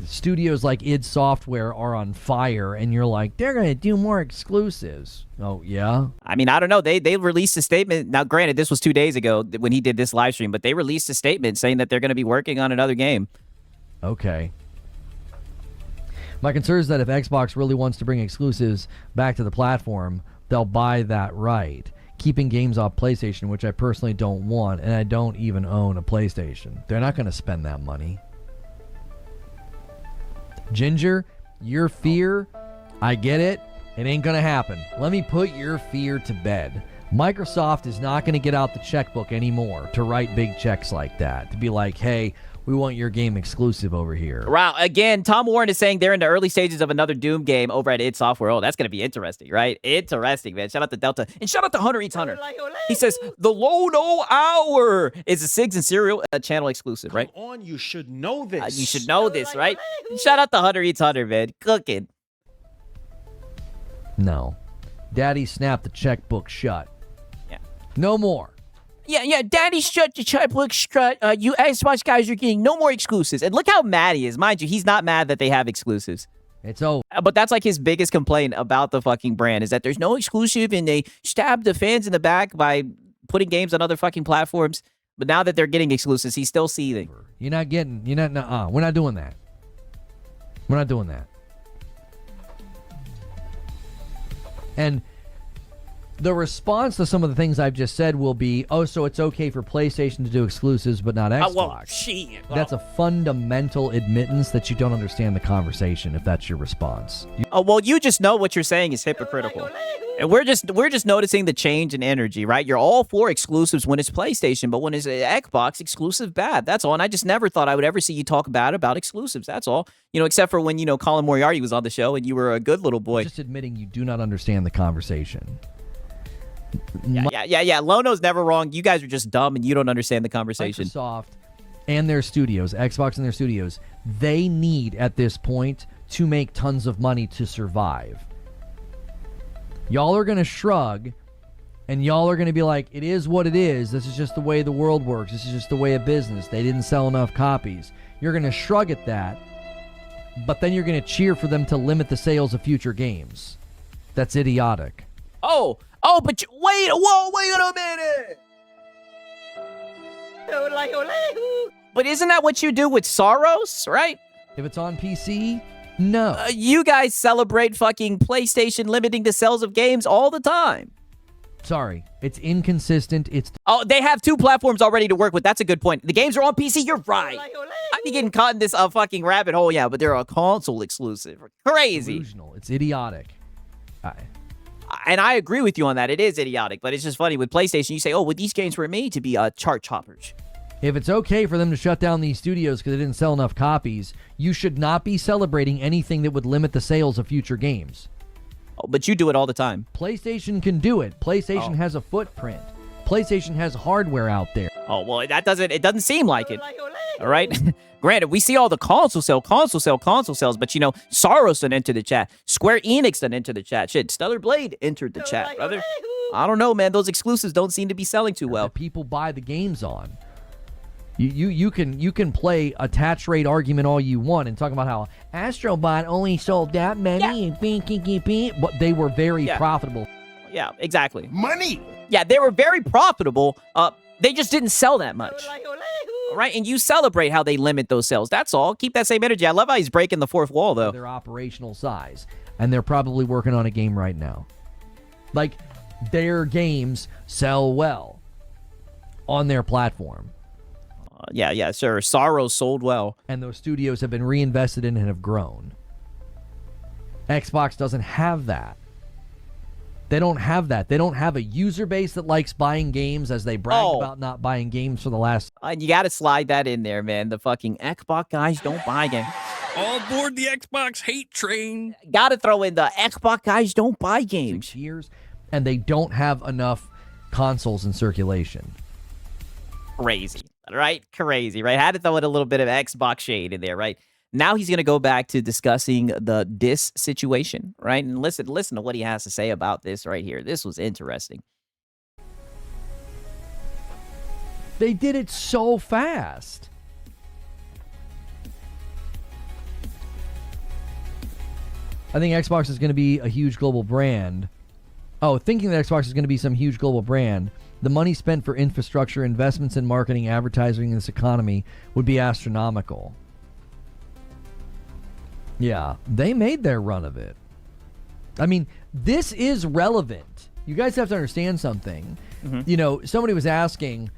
studios like id Software are on fire, and you're like, they're going to do more exclusives. Oh, yeah? I mean, I don't know. They released a statement. Now, granted, this was 2 days ago when he did this live stream, but they released a statement saying that they're going to be working on another game. Okay. My concern is that if Xbox really wants to bring exclusives back to the platform, they'll buy that right, keeping games off PlayStation, which I personally don't want, and I don't even own a PlayStation. They're not going to spend that money. Ginger, your fear, I get it. It ain't going to happen. Let me put your fear to bed. Microsoft is not going to get out the checkbook anymore to write big checks like that, to be like, hey, we want your game exclusive over here. Wow. Again, Tom Warren is saying they're in the early stages of another Doom game over at id Software. Oh, that's going to be interesting, right? Interesting, man. Shout out to Delta. And shout out to Hunter Eats Hunter. He says, the Low No Hour is a Sigs and Cereal channel exclusive, right? Come on, you should know this. You should know this, right? Shout out to Hunter Eats Hunter, man. Cooking. No. Daddy snapped the checkbook shut. Yeah. No more. Yeah, Daddy shut the checkbook shut. You Xbox guys are getting no more exclusives. And look how mad he is. Mind you, he's not mad that they have exclusives. It's over. But that's like his biggest complaint about the fucking brand is that there's no exclusive and they stab the fans in the back by putting games on other fucking platforms. But now that they're getting exclusives, he's still seething. We're not doing that. We're not doing that. And the response to some of the things I've just said will be, oh, so it's okay for PlayStation to do exclusives but not Xbox. Well, shit. That's a fundamental admittance that you don't understand the conversation if that's your response. Well, you just know what you're saying is hypocritical. And we're just noticing the change in energy, right? You're all for exclusives when it's PlayStation, but when it's Xbox, exclusive bad. That's all. And I just never thought I would ever see you talk bad about exclusives. That's all. Except for when, Colin Moriarty was on the show and you were a good little boy. Just admitting you do not understand the conversation. Yeah. Lono's never wrong. You guys are just dumb and you don't understand the conversation. Microsoft and their studios, Xbox and their studios, they need at this point to make tons of money to survive. Y'all are going to shrug and y'all are going to be like, it is what it is. This is just the way the world works. This is just the way of business. They didn't sell enough copies. You're going to shrug at that, but then you're going to cheer for them to limit the sales of future games. That's idiotic. But wait a minute. But isn't that what you do with Soros, right? If it's on PC, no. You guys celebrate fucking PlayStation limiting the sales of games all the time. Sorry, it's inconsistent. They have 2 platforms already to work with. That's a good point. The games are on PC. You're right. I'd be getting caught in this fucking rabbit hole. Yeah, but they're a console exclusive. Crazy. Delusional. It's idiotic. And I agree with you on that. It is idiotic, but it's just funny. With PlayStation, you say, well, these games were made to be chart choppers. If it's okay for them to shut down these studios because they didn't sell enough copies, you should not be celebrating anything that would limit the sales of future games. Oh, but you do it all the time. PlayStation can do it. PlayStation has a footprint. PlayStation has hardware out there. Oh, well, it doesn't seem like it. All right? Granted, we see all the console sales, but Soros done entered the chat. Square Enix done entered the chat. Shit, Stellar Blade entered the chat, brother. I don't know, man. Those exclusives don't seem to be selling too well. People buy the games on. You can play attach rate argument all you want and talk about how Astrobot only sold that many, but they were very profitable. Yeah, exactly. Money. Yeah, they were very profitable. They just didn't sell that much. All right, and you celebrate how they limit those sales. That's all. Keep that same energy. I love how he's breaking the fourth wall, though. Their operational size, and they're probably working on a game right now. Like, their games sell well on their platform. Yeah, sure. Soros sold well. And those studios have been reinvested in and have grown. Xbox doesn't have that. They don't have that. They don't have a user base that likes buying games as they brag about not buying games for the last... You got to slide that in there, man. The fucking Xbox guys don't buy games. All aboard the Xbox hate train. Got to throw in the Xbox guys don't buy games. 6 years, and they don't have enough consoles in circulation. Crazy, right? Crazy, right? Had to throw in a little bit of Xbox shade in there, right? Now he's going to go back to discussing the dis situation, right? And listen to what he has to say about this right here. This was interesting. They did it so fast. I think Xbox is going to be a huge global brand. Oh, thinking that Xbox is going to be some huge global brand, the money spent for infrastructure, investments in marketing, advertising in this economy would be astronomical. Yeah, they made their run of it. I mean, this is relevant. You guys have to understand something. You know, somebody was asking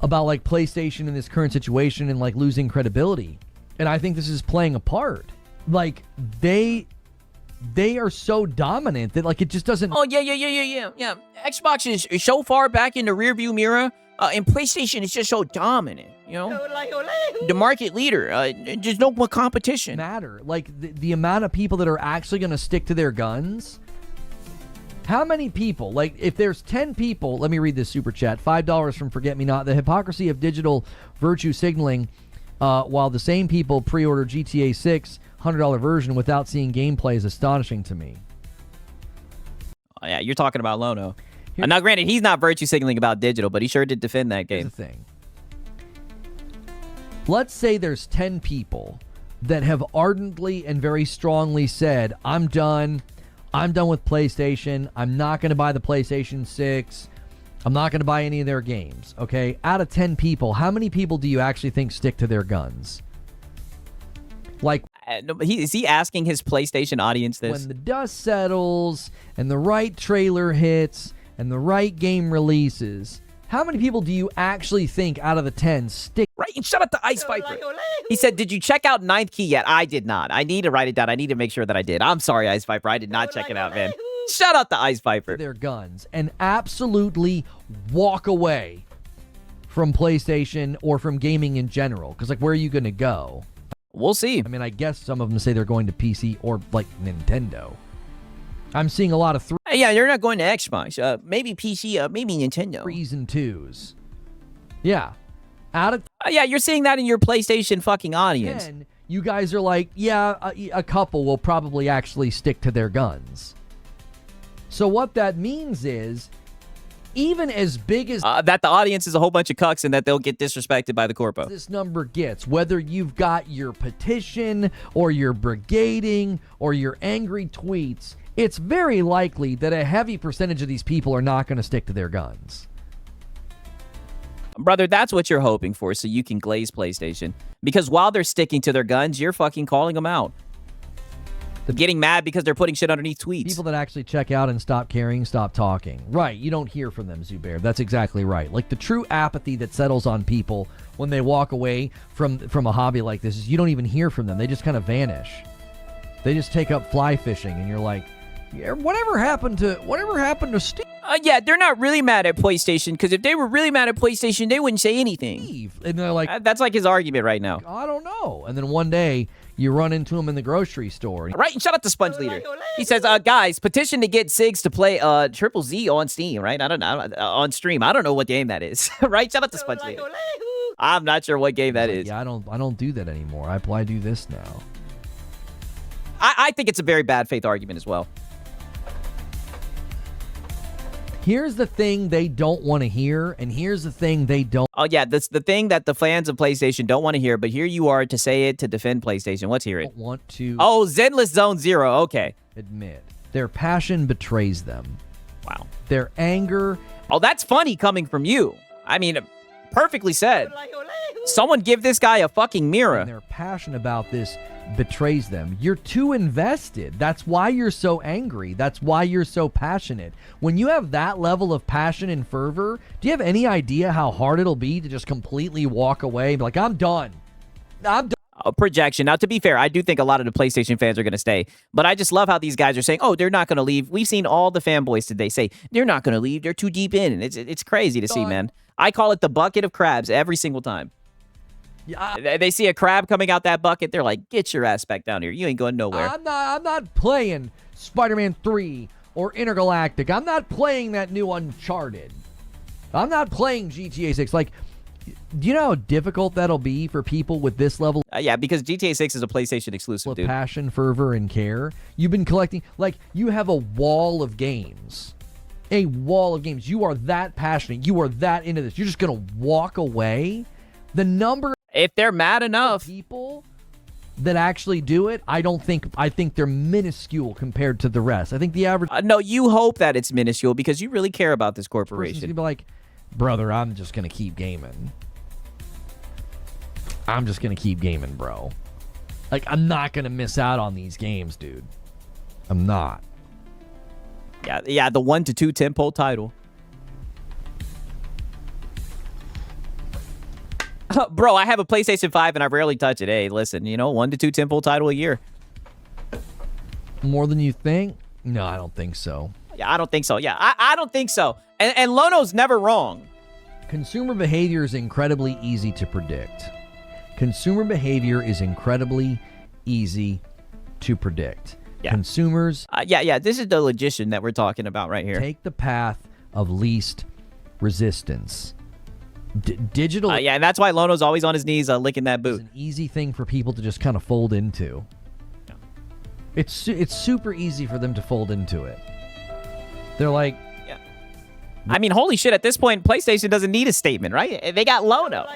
about like PlayStation in this current situation and like losing credibility. And I think this is playing a part. Like they are so dominant that like it just doesn't. Oh yeah. Xbox is so far back in the rearview mirror, and PlayStation is just so dominant. You know, the market leader. There's no more competition. Matter like the amount of people that are actually going to stick to their guns. How many people? Like if there's 10 people, let me read this super chat. $5 from Forget Me Not. The hypocrisy of digital virtue signaling, while the same people pre-order GTA 6 $100 version without seeing gameplay is astonishing to me. Oh, yeah, you're talking about Lono. Now, granted, he's not virtue signaling about digital, but he sure did defend that game. Here's the thing. Let's say there's 10 people that have ardently and very strongly said, I'm done with PlayStation. I'm not going to buy the PlayStation 6. I'm not going to buy any of their games. Okay? Out of 10 people, how many people do you actually think stick to their guns? Like, is he asking his PlayStation audience this? when the dust settles and the right trailer hits and the right game releases, how many people do you actually think out of the 10 stick? Right, and shut up to Ice Viper. He said, did you check out Ninth Key yet? I did not. I need to write it down. I need to make sure that I did. I'm sorry, Ice Viper. I did not check it out, man. Shout out to Ice Viper. Their guns and absolutely walk away from PlayStation or from gaming in general. Because, like, where are you going to go? We'll see. I mean, I guess some of them say they're going to PC or, like, Nintendo. I'm seeing a lot of Yeah, you're not going to Xbox. Maybe PC, maybe Nintendo. 3s and 2s. Yeah. Out of Yeah, you're seeing that in your PlayStation fucking audience. 10, you guys are like, yeah, a couple will probably actually stick to their guns. So what that means is, even as big as that the audience is a whole bunch of cucks and that they'll get disrespected by the corpo. this number gets, whether you've got your petition or your brigading or your angry tweets, it's very likely that a heavy percentage of these people are not going to stick to their guns. Brother, that's what you're hoping for, so you can glaze PlayStation. Because while they're sticking to their guns, you're fucking calling them out. They're getting mad because they're putting shit underneath tweets. People that actually check out and stop caring, stop talking. Right, you don't hear from them, Zubair. That's exactly right. Like, the true apathy that settles on people when they walk away from a hobby like this is you don't even hear from them. They just kind of vanish. They just take up fly fishing, and you're like, yeah, whatever happened to Steve? Yeah, they're not really mad at PlayStation, because if they were really mad at PlayStation, they wouldn't say anything. And they're like, That's like his argument right now. I don't know. And then one day, you run into him in the grocery store. Right, and shout out to Sponge Leader. He says, guys, petition to get Sigs to play Triple Z on Steam, right? I don't know, on stream. I don't know what game that is, right? Shout out to Sponge Leader. I'm not sure what game that is. Yeah, I don't do that anymore. I do this now. I think it's a very bad faith argument as well. Here's the thing they don't want to hear, and here's the thing they don't. Oh, yeah, that's the thing that the fans of PlayStation don't want to hear, but here you are to say it to defend PlayStation. Let's hear it. Want to. Oh, Zenless Zone Zero. Okay. Admit. Their passion betrays them. Wow. Their anger. Oh, that's funny coming from you. I mean, perfectly said. Someone give this guy a fucking mirror. And their passion about this betrays them. You're too invested. That's why you're so angry. That's why you're so passionate. When you have that level of passion and fervor, do you have any idea how hard it'll be to just completely walk away and be like, I'm done. I'm done. A projection. Now, to be fair, I do think a lot of the PlayStation fans are going to stay, but I just love how these guys are saying, oh, they're not going to leave. We've seen all the fanboys today say they're not going to leave. They're too deep in, and it's crazy to see, man. I call it the bucket of crabs every single time. Yeah, they see a crab coming out that bucket. They're like, get your ass back down here. You ain't going nowhere. I'm not playing Spider-Man 3 or Intergalactic. I'm not playing that new Uncharted. I'm not playing GTA 6. Like, do you know how difficult that'll be for people with this level? Yeah, because GTA 6 is a PlayStation exclusive, of dude. Passion, fervor, and care. You've been collecting, like, you have a wall of games. A wall of games. You are that passionate. You are that into this. You're just going to walk away. The number if they're mad enough, people that actually do it, I think they're minuscule compared to the rest. I think the average No, you hope that it's minuscule because you really care about this person's corporation. gonna be like, brother, I'm just gonna keep gaming. I'm just gonna keep gaming, bro. Like, I'm not gonna miss out on these games, dude. I'm not. Yeah, the 1 to 2 tentpole title. Bro, I have a PlayStation 5 and I rarely touch it. Hey, listen, 1 to 2 tentpole title a year. More than you think? No, I don't think so. Yeah, I don't think so. Yeah, I don't think so. And Lono's never wrong. Consumer behavior is incredibly easy to predict. Consumer behavior is incredibly easy to predict. Yeah. Consumers Yeah, this is the logician that we're talking about right here. take the path of least resistance. Digital Yeah, and that's why Lono's always on his knees licking that is boot. an easy thing for people to just kind of fold into. It's super easy for them to fold into it. They're like, I mean, holy shit, at this point, PlayStation doesn't need a statement, right? They got Lono.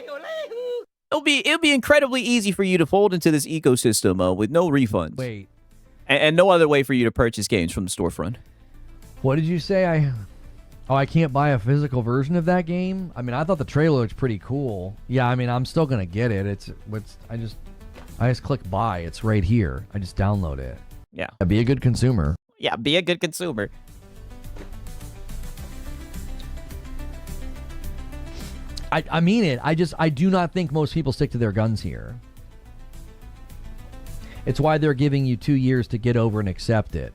It'll be incredibly easy for you to fold into this ecosystem with no refunds. wait, And no other way for you to purchase games from the storefront. what did you say? I can't buy a physical version of that game? I mean, I thought the trailer looked pretty cool. Yeah, I mean, I'm still gonna get it. I just click buy. It's right here. I just download it. Yeah. Be a good consumer. Yeah, be a good consumer. I mean it. I do not think most people stick to their guns here. It's why they're giving you 2 years to get over and accept it.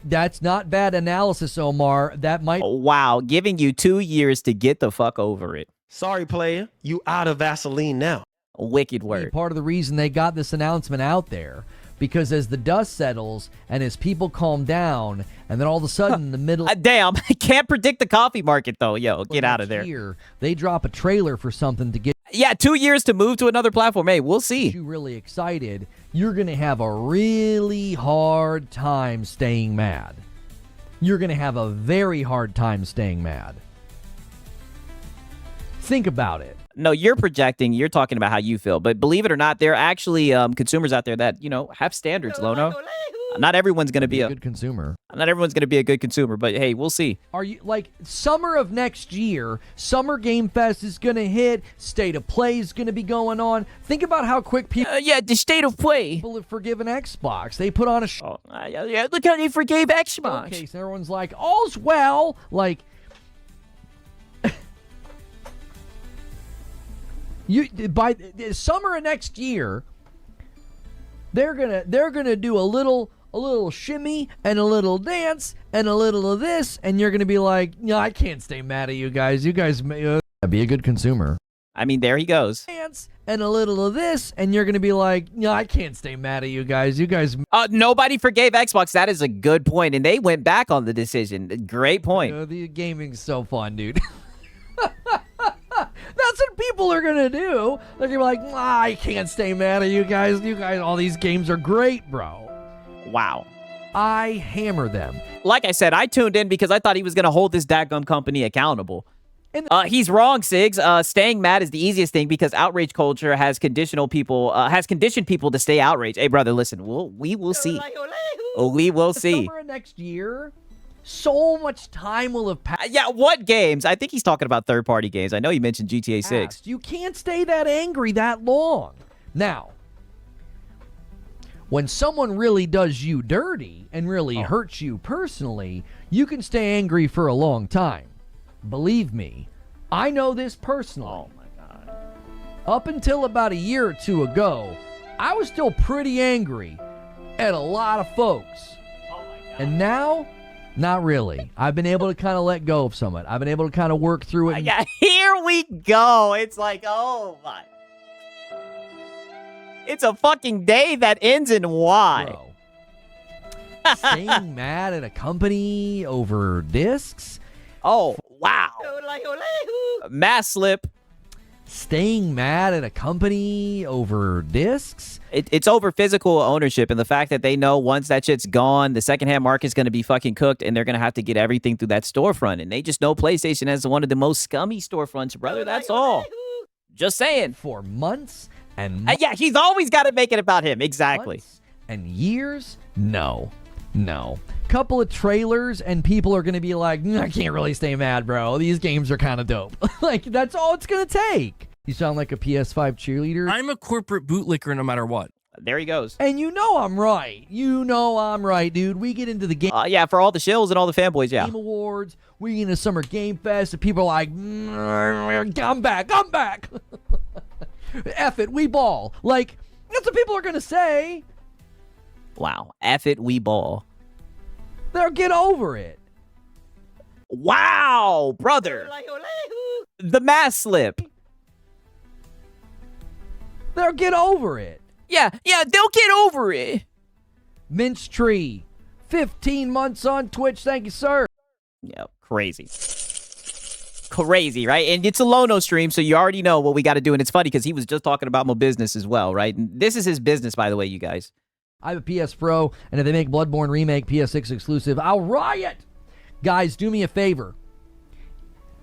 That's not bad analysis, Omar. That might Oh, wow, giving you 2 years to get the fuck over it. Sorry, player. You out of Vaseline now. A wicked be word. part of the reason they got this announcement out there. Because as the dust settles and as people calm down, and then all of a sudden in the middle Damn, I can't predict the coffee market though. Yo, get out of there. year, they drop a trailer for something to get Yeah, 2 years to move to another platform. Hey, we'll see. you really excited, you're going to have a really hard time staying mad. You're going to have a very hard time staying mad. Think about it. No, you're projecting. You're talking about how you feel. But believe it or not, there are actually consumers out there that, have standards, Lono. Not everyone's going to be a good consumer. Not everyone's going to be a good consumer, but hey, we'll see. Are you like summer of next year? Summer Game Fest is going to hit. State of Play is going to be going on. Think about how quick people Yeah, the state of play. have forgiven Xbox. They put on a Oh, yeah, look how they forgave Xbox. showcase, and everyone's like, "All's well." Like, by summer of next year, they're gonna do a little shimmy and a little dance and a little of this, and you're gonna be like, "No, I can't stay mad at you guys. You guys be a good consumer." I mean, there he goes. Dance and a little of this, and you're gonna be like, "No, I can't stay mad at you guys. You guys." Nobody forgave Xbox. That is a good point, and they went back on the decision. Great point. The gaming's so fun, dude. That's what people are gonna do. They're gonna be like, I can't stay mad at you guys. You guys, all these games are great, bro. Wow. I hammer them. Like I said, I tuned in because I thought he was going to hold this dadgum company accountable. And He's wrong, Sigs. Staying mad is the easiest thing because outrage culture has conditioned people to stay outraged. Hey, brother, listen, we will see. We will see. Summer of next year, so much time will have passed. Yeah, what games? I think he's talking about third-party games. I know you mentioned GTA 6. You can't stay that angry that long. Now, when someone really does you dirty and really hurts you personally, you can stay angry for a long time. Believe me, I know this personally. Oh, my God. Up until about a year or two ago, I was still pretty angry at a lot of folks. Oh, my God. And now, not really. I've been able to kind of let go of some of it. I've been able to kind of work through it. Yeah, here we go. It's like, oh, my. It's a fucking day that ends in Y. Bro. Staying mad at a company over discs? Oh, wow. Mass slip. Staying mad at a company over discs? It's over physical ownership and the fact that they know once that shit's gone, the secondhand market's going to be fucking cooked and they're going to have to get everything through that storefront. And they just know PlayStation as one of the most scummy storefronts, brother. That's all. Just saying. For months And Yeah, he's always got to make it about him. Exactly. months and years? No. Couple of trailers and people are going to be like, I can't really stay mad, bro. These games are kind of dope. Like, that's all it's going to take. You sound like a PS5 cheerleader. I'm a corporate bootlicker no matter what. There he goes. And you know I'm right. Dude. We get into the game. Yeah, for all the shills and all the fanboys, yeah. Game Awards. We get into Summer Game Fest, and people are like, I'm back. F it, we ball. Like, that's what people are going to say. Wow. F it, we ball. They'll get over it. Wow, brother. The mask slip. They'll get over it. Yeah, they'll get over it. Mince Tree. 15 months on Twitch. Thank you, sir. Yeah, crazy. Crazy, right? And it's a Lono stream, so you already know what we got to do. And it's funny because he was just talking about my business as well, right? And this is his business, by the way, you guys. I have a PS Pro, and if they make Bloodborne Remake PS6 exclusive, I'll riot! Guys, do me a favor.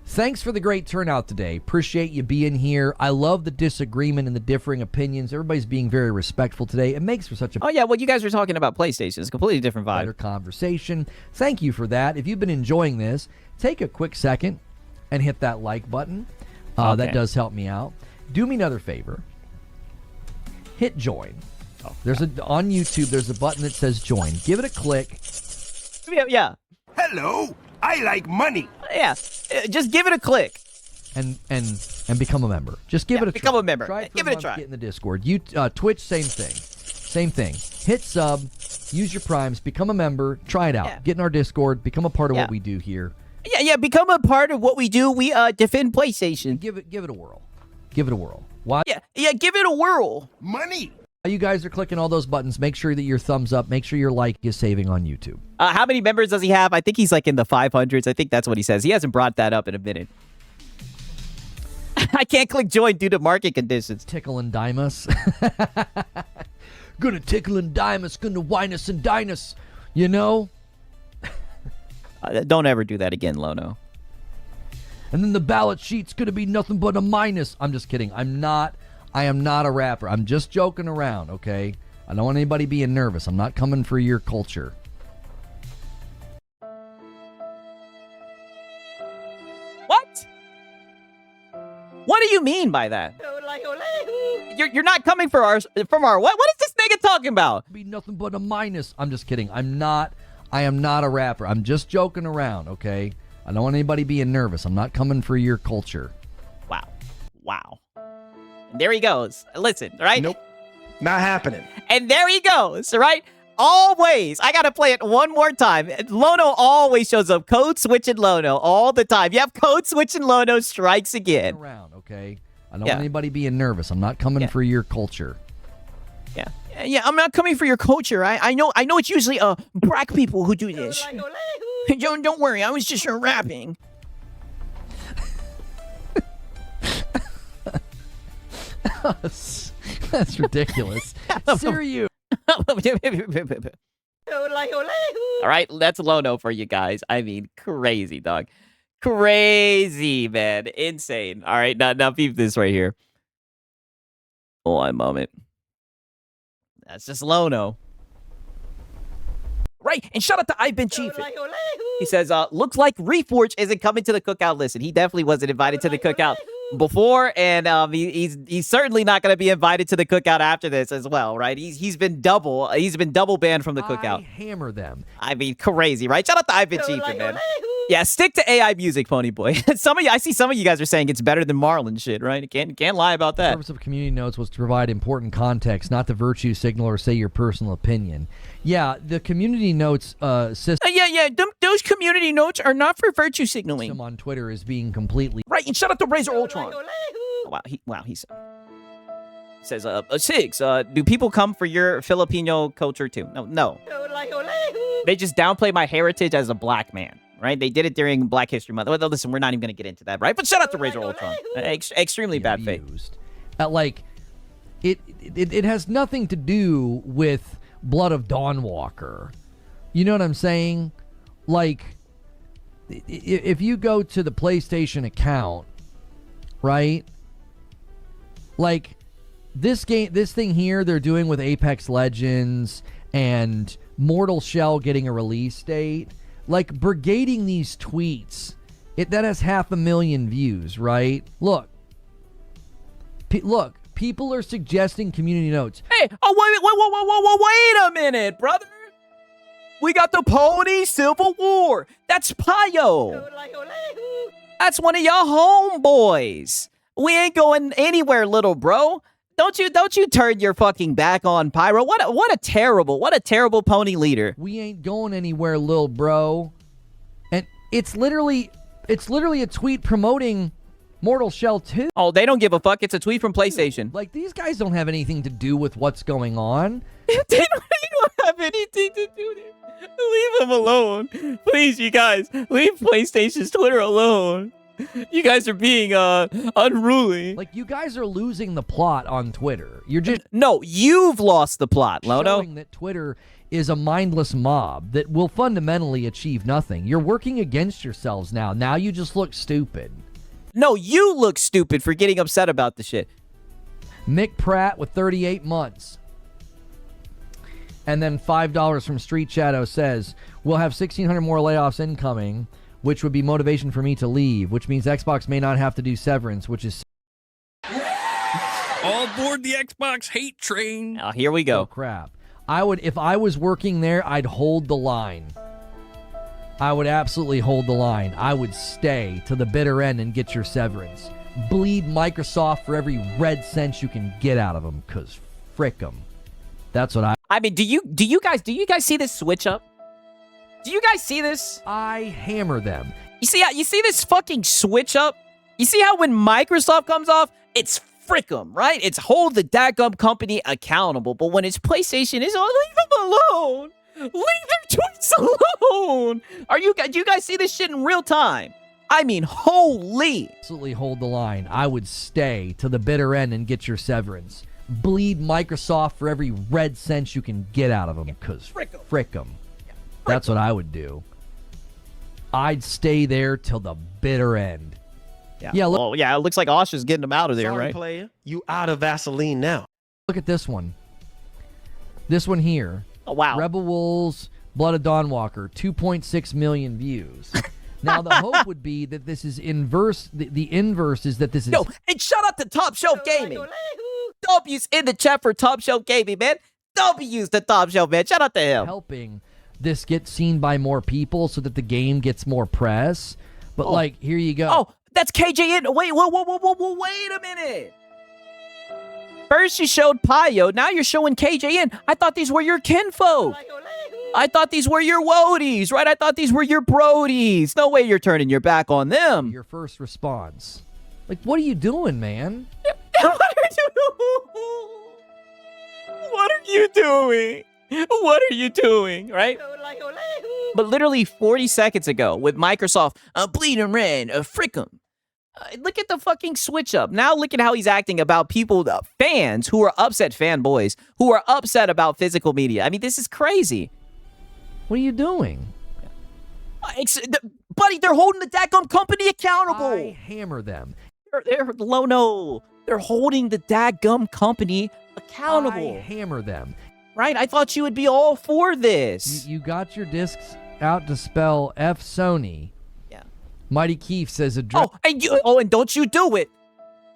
Thanks for the great turnout today. Appreciate you being here. I love the disagreement and the differing opinions. Everybody's being very respectful today. It makes for such a Oh, yeah, well, you guys were talking about PlayStation. It's a completely different vibe. better conversation. Thank you for that. If you've been enjoying this, take a quick second and hit that like button. Okay. That does help me out. Do me another favor. Hit join. There's on YouTube, there's a button that says join. Give it a click. Yeah. Hello, I like money. Yeah. Just give it a click. and become a member. Just give it a try. become a member. Try it for Give a it a month, try. Get in the Discord. Twitch, same thing. Hit sub, use your primes, become a member, try it out. Yeah. Get in our Discord, become a part of Yeah. what we do here. Yeah, become a part of what we do. We defend PlayStation. Give it a whirl. Give it a whirl. Why? Yeah, give it a whirl. Money. You guys are clicking all those buttons. Make sure that your thumbs up. Make sure your like is saving on YouTube. How many members does he have? I think he's like in the 500s. I think that's what he says. He hasn't brought that up in a minute. I can't click join due to market conditions. Tickle and dime us. Gonna tickle and dime us. Gonna wine us and dine us. You know? Don't ever do that again, Lono. And then the ballot sheet's gonna be nothing but a minus. I'm just kidding. I am not a rapper. I'm just joking around, okay? I don't want anybody being nervous. I'm not coming for your culture. What? What do you mean by that? You're not coming for from our what? What is this nigga talking about? Be nothing but a minus. I'm just kidding. I am not a rapper. I'm just joking around, okay? I don't want anybody being nervous. I'm not coming for your culture. Wow. And there he goes. Listen, right? Nope. Not happening. And there he goes, right? Always. I got to play it one more time. Lono always shows up. Code switching Lono all the time. Yep, code switching Lono strikes again. Around, okay? I don't want anybody being nervous. I'm not coming for your culture. Yeah, I'm not coming for your culture. I know it's usually black people who do this. Don't worry, I was just rapping. That's ridiculous. Siriu. All right, that's Lono for you guys. I mean, crazy, dog. Crazy, man. Insane. All right, now peep this right here. One moment. That's just Lono. Right, and shout out to I've Been Chiefing. He says, looks like Reforge isn't coming to the cookout. Listen, he definitely wasn't invited to the cookout before, and he's certainly not going to be invited to the cookout after this as well, right? He's been double banned from the cookout. I hammer them. I mean, crazy, right? Shout out to I've Been Chiefing, man. Yeah, stick to AI music, Pony Boy. I see some of you guys are saying it's better than Marlon shit, right? Can't lie about The that. purpose of community notes was to provide important context, not to virtue signal or say your personal opinion. Yeah, the community notes system Those community notes are not for virtue signaling. on Twitter is being completely Right, and shout out to Razor Ultron. He says, Sigs, do people come for your Filipino culture too? No. They just downplay my heritage as a black man, right? They did it during Black History Month. Well, listen, we're not even going to get into that, right? But shout out to Razor Ultron. Extremely bad faith. used. It has nothing to do with Blood of Dawnwalker. You know what I'm saying? Like, if you go to the PlayStation account, right? Like, this thing here they're doing with Apex Legends and Mortal Shell getting a release date, like brigading these tweets, that has 500,000 views, right? Look, people are suggesting community notes. Hey, wait a minute, brother. We got the Pony Civil War. That's Payo. That's one of your homeboys. We ain't going anywhere, little bro. Don't you turn your fucking back on Pyro. What a terrible pony leader. We ain't going anywhere, lil bro. And it's literally a tweet promoting Mortal Shell 2. Oh, they don't give a fuck. It's a tweet from PlayStation. Like, these guys don't have anything to do with what's going on. they don't have anything to do with it. Leave them alone. Please, you guys. Leave PlayStation's Twitter alone. You guys are being unruly. Like, you guys are losing the plot on Twitter. You're just No, you've lost the plot, Lono. showing that Twitter is a mindless mob that will fundamentally achieve nothing. You're working against yourselves now. Now you just look stupid. No, you look stupid for getting upset about the shit. Mick Pratt with 38 months. And then $5 from Street Shadow says, we'll have 1,600 more layoffs incoming, which would be motivation for me to leave, which means Xbox may not have to do severance, which is... All aboard the Xbox hate train. Now, here we go. Oh, crap. If I was working there, I'd hold the line. I would absolutely hold the line. I would stay to the bitter end and get your severance. Bleed Microsoft for every red cent you can get out of them, because frick them. That's what I mean, do you guys see this switch up? Do you guys see this? I hammer them. You see this fucking switch up? You see how when Microsoft comes off, it's frick 'em, right? It's hold the dadgum company accountable. But when it's PlayStation, it's leave them alone. Leave their tweets alone. Do you guys see this shit in real time? I mean, holy. Absolutely hold the line. I would stay to the bitter end and get your severance. Bleed Microsoft for every red cent you can get out of them, because frick them. That's what I would do. I'd stay there till the bitter end. Yeah, look, it looks like Osha's getting him out of there, Sorry, right? player. You out of Vaseline now. look at this one. This one here. Oh, wow. Rebel Wolves, Blood of Dawnwalker, 2.6 million views. Now, the hope would be that this is inverse. The inverse is that this is... Yo, and shout out to Top Shelf Gaming. W's in the chat for Top Shelf Gaming, man. W's the Top Shelf, man. Shout out to him. helping this get seen by more people so that the game gets more press. But, like, here you go. Oh, that's KJN. Wait, wait a minute. First you showed Payo, now you're showing KJN. I thought these were your kinfolk. I thought these were your woadies, right? I thought these were your brodies. No way you're turning your back on them. Your first response. Like, what are you doing, man? What are you doing? What are you doing, right? But literally 40 seconds ago with Microsoft, bleed and red, frick 'em. Look at the fucking switch up. Now look at how he's acting about people, fans who are upset, fanboys, who are upset about physical media. I mean, this is crazy. What are you doing? Buddy, they're holding the dadgum company accountable. I hammer them. They're Lono. They're holding the dadgum company accountable. I hammer them. Right? I thought you would be all for this. You got your discs out to spell F Sony. Yeah. Mighty Keith says And don't you do it.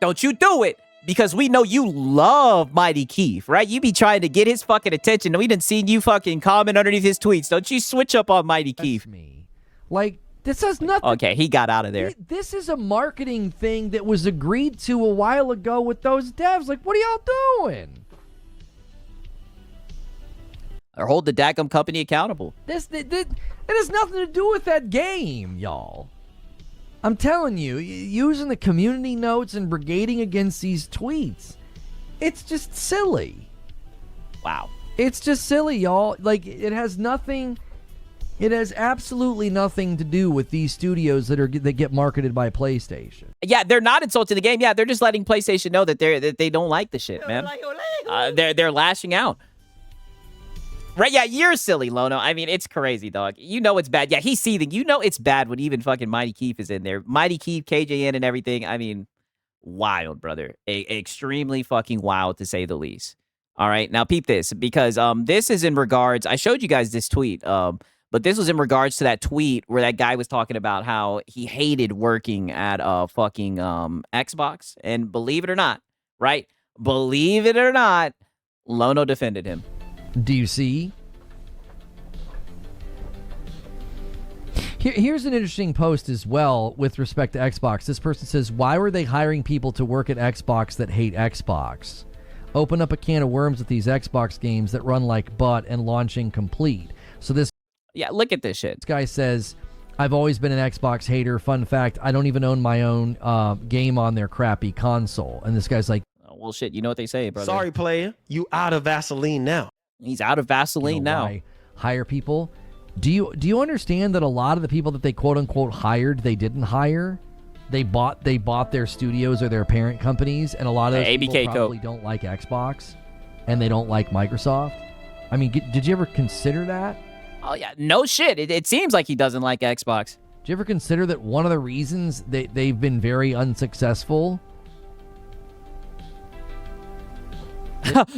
Don't you do it. Because we know you love Mighty Keith, right? You be trying to get his fucking attention. We done seen you fucking comment underneath his tweets. Don't you switch up on Mighty Keith. me. Like, this has nothing. Okay, he got out of there. This is a marketing thing that was agreed to a while ago with those devs. Like, what are y'all doing? Or hold the dadgum company accountable. It has nothing to do with that game, y'all. I'm telling you, using the community notes and brigading against these tweets, it's just silly. Wow. It's just silly, y'all. Like, it has absolutely nothing to do with these studios that get marketed by PlayStation. Yeah, they're not insulting the game. Yeah, they're just letting PlayStation know that they don't like the shit, man. They're lashing out. Right, yeah, you're silly, Lono. I mean, it's crazy, dog. You know it's bad. Yeah, he's seething. You know it's bad when even fucking Mighty Keith is in there. Mighty Keith, KJN, and everything. I mean, Wild, brother. Extremely fucking wild, to say the least. All right, now peep this, because this is in regards. I showed you guys this tweet, but this was in regards to that tweet where that guy was talking about how he hated working at fucking Xbox, and believe it or not, right? Believe it or not, Lono defended him. Do you see? Here's an interesting post as well with respect to Xbox. This person says, why were they hiring people to work at Xbox that hate Xbox? Open up a can of worms with these Xbox games that run like butt and launching complete. So this look at this shit. This guy says, I've always been an Xbox hater. Fun fact, I don't even own my own game on their crappy console. And this guy's like, oh, well, shit, you know what they say, brother. Sorry, player. You out of Vaseline now. He's out of Vaseline now. Why hire people? Do you understand that a lot of the people that they quote unquote hired, they didn't hire? They bought their studios or their parent companies, and a lot of those people probably don't like Xbox, and they don't like Microsoft. I mean, did you ever consider that? Oh yeah, no shit. It seems like he doesn't like Xbox. Did you ever consider that one of the reasons they've been very unsuccessful?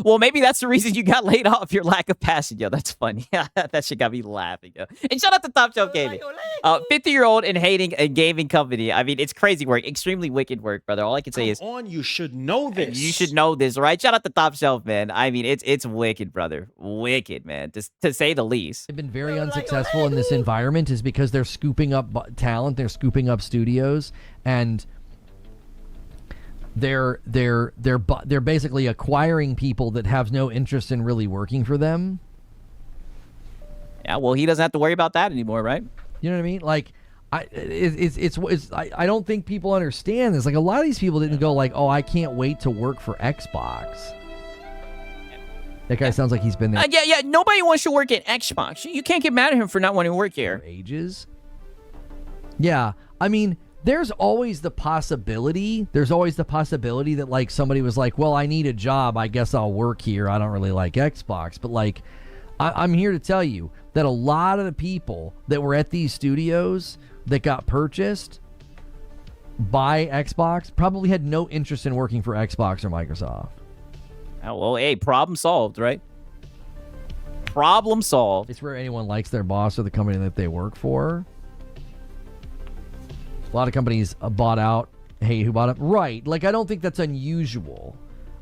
Well, maybe that's the reason you got laid off, your lack of passion. Yo, that's funny. That shit got me laughing, yo. And shout out to Top Shelf Gaming. 50-year-old and hating a gaming company. I mean, it's crazy work. Extremely wicked work, brother. All I can say is... you should know this. You should know this, right? Shout out to Top Shelf, man. I mean, it's wicked, brother. Wicked, man, to say the least. They've been very unsuccessful in this environment is because they're scooping up talent, they're scooping up studios, and... They're basically acquiring people that have no interest in really working for them. Yeah, well, he doesn't have to worry about that anymore, right? You know what I mean? Like, I don't think people understand this. Like, a lot of these people didn't go like, oh, I can't wait to work for Xbox. That guy sounds like he's been there. Yeah. Nobody wants to work at Xbox. You can't get mad at him for not wanting to work here. For ages. Yeah, I mean. There's always the possibility that, like, somebody was like, well, I need a job. I guess I'll work here. I don't really like Xbox. But, like, I'm here to tell you that a lot of the people that were at these studios that got purchased by Xbox probably had no interest in working for Xbox or Microsoft. Oh, well, hey, problem solved, right? Problem solved. It's where anyone likes their boss or the company that they work for. A lot of companies bought out. Hey, who bought it? Right. Like, I don't think that's unusual.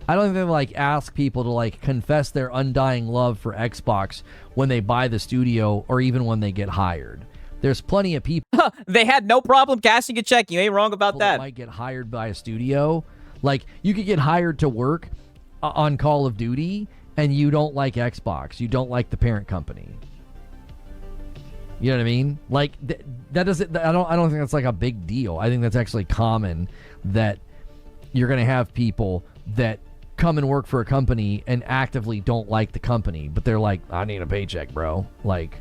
I don't even like ask people to like confess their undying love for Xbox when they buy the studio or even when they get hired. There's plenty of people. They had no problem cashing a check. You ain't wrong about that. Might get hired by a studio. Like, you could get hired to work on Call of Duty and you don't like Xbox. You don't like the parent company. You know what I mean? Like, that doesn't. I don't think that's like a big deal. I think that's actually common that you're going to have people that come and work for a company and actively don't like the company, but they're like, I need a paycheck, bro. Like,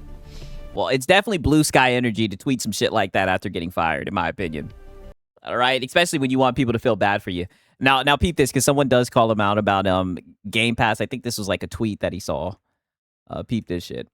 well, it's definitely blue sky energy to tweet some shit like that after getting fired, in my opinion. All right, especially when you want people to feel bad for you. Now peep this, because someone does call him out about Game Pass. I think this was like a tweet that he saw. Peep this shit.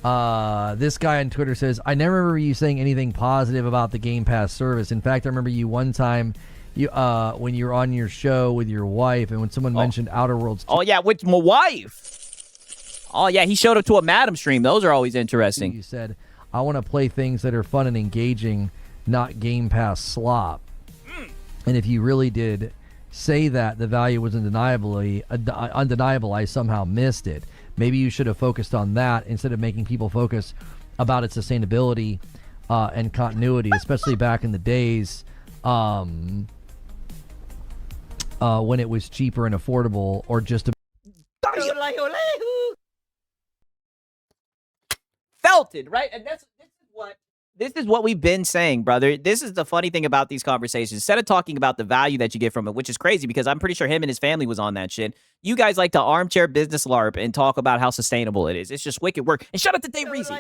This guy on Twitter says, I never remember you saying anything positive about the Game Pass service. In fact, I remember you one time when you were on your show with your wife and when someone mentioned Outer Worlds 2. Oh, yeah, with my wife. Oh, yeah, he showed up to a Madam stream. Those are always interesting. You said, I want to play things that are fun and engaging, not Game Pass slop. And if you really did say that the value was undeniable, I somehow missed it. Maybe you should have focused on that instead of making people focus about its sustainability and continuity, especially back in the days when it was cheaper and affordable, or just felted, right? And this is what we've been saying, brother. This is the funny thing about these conversations. Instead of talking about the value that you get from it, which is crazy because I'm pretty sure him and his family was on that shit, you guys like to armchair business LARP and talk about how sustainable it is. It's just wicked work. And shout out to Dave Reese.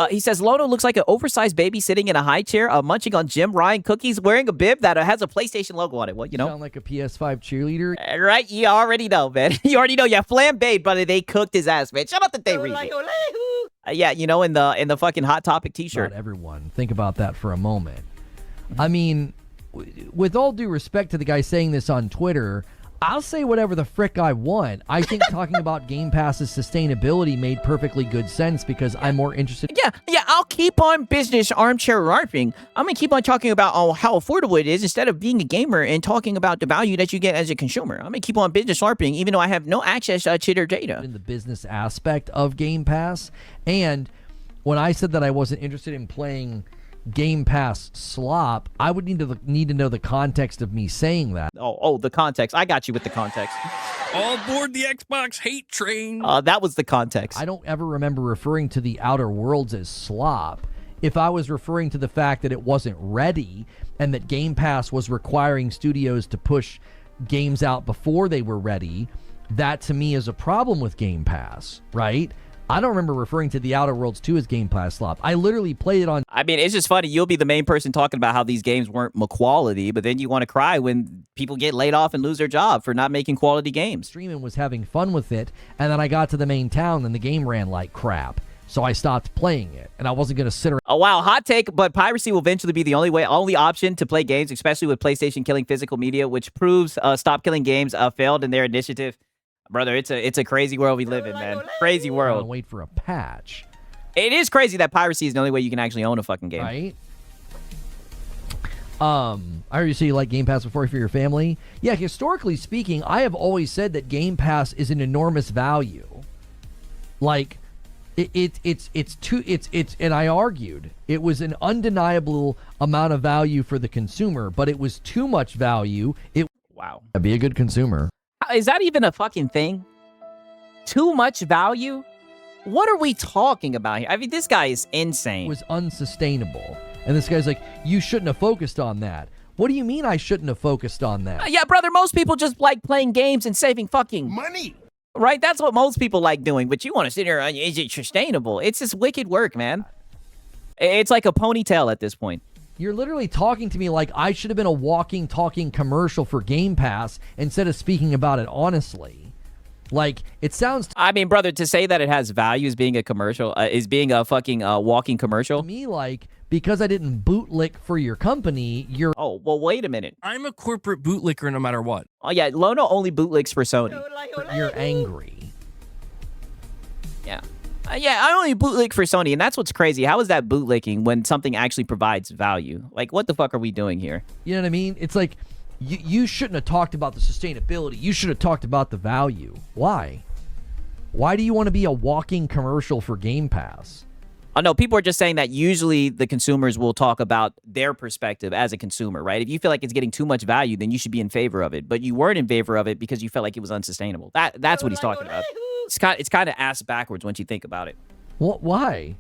He says, Lono looks like an oversized baby sitting in a high chair, munching on Jim Ryan cookies, wearing a bib that has a PlayStation logo on it. Well, you know. Sound like a PS5 cheerleader. Right? You already know, man. You already know. Yeah, flambéed, brother. They cooked his ass, man. Shout out to Dave Reese. Yeah, you know, in the fucking Hot Topic t-shirt. Not everyone. Think about that for a moment. I mean, with all due respect to the guy saying this on Twitter, I'll say whatever the frick I want. I think talking about Game Pass's sustainability made perfectly good sense because I'm more interested. Yeah, I'll keep on business armchair LARPing. I'm going to keep on talking about how affordable it is instead of being a gamer and talking about the value that you get as a consumer. I'm going to keep on business LARPing even though I have no access to their data. In the business aspect of Game Pass. And when I said that I wasn't interested in playing Game Pass slop, I would need to know the context of me saying that. Oh, the context. I got you with the context. All aboard the Xbox hate train. That was the context. I don't ever remember referring to the Outer Worlds as slop. If I was referring to the fact that it wasn't ready and that Game Pass was requiring studios to push games out before they were ready, that to me is a problem with Game Pass, right? I don't remember referring to the Outer Worlds 2 as Game Pass slop. I literally played it on... I mean, it's just funny. You'll be the main person talking about how these games weren't quality, but then you want to cry when people get laid off and lose their job for not making quality games. Stream and was having fun with it, and then I got to the main town and the game ran like crap. So I stopped playing it, and I wasn't going to sit around... Oh, wow, hot take, but piracy will eventually be the only option to play games, especially with PlayStation killing physical media, which proves Stop Killing Games failed in their initiative. Brother, it's a crazy world we live in, man. Crazy world. Wait for a patch. It is crazy that piracy is the only way you can actually own a fucking game. Right? I heard you say you like Game Pass before for your family. Yeah, historically speaking, I have always said that Game Pass is an enormous value. Like, it's and I argued it was an undeniable amount of value for the consumer, but it was too much value. Wow. Be a good consumer. Is that even a fucking thing? Too much value? What are we talking about here? I mean, this guy is insane. It was unsustainable. And this guy's like, you shouldn't have focused on that. What do you mean I shouldn't have focused on that? Yeah, brother, most people just like playing games and saving fucking Money. Right? That's what most people like doing. But you want to sit here and is it sustainable? It's just wicked work, man. It's like a ponytail at this point. You're literally talking to me like I should have been a walking, talking commercial for Game Pass instead of speaking about it honestly. Like, it sounds... I mean, brother, to say that it has value as being a commercial, is being a fucking walking commercial. To me, like, because I didn't bootlick for your company, you're... Oh, well, wait a minute. I'm a corporate bootlicker no matter what. Oh, yeah, Lono only bootlicks for Sony. You're angry. Yeah. Yeah, I only bootlick for Sony, and that's what's crazy. How is that bootlicking when something actually provides value? Like, what the fuck are we doing here? You know what I mean? It's like, you shouldn't have talked about the sustainability. You should have talked about the value. Why? Why do you want to be a walking commercial for Game Pass? Oh, no, people are just saying that usually the consumers will talk about their perspective as a consumer, right? If you feel like it's getting too much value, then you should be in favor of it. But you weren't in favor of it because you felt like it was unsustainable. That's what he's talking about. It's kind of ass backwards once you think about it. What? Why?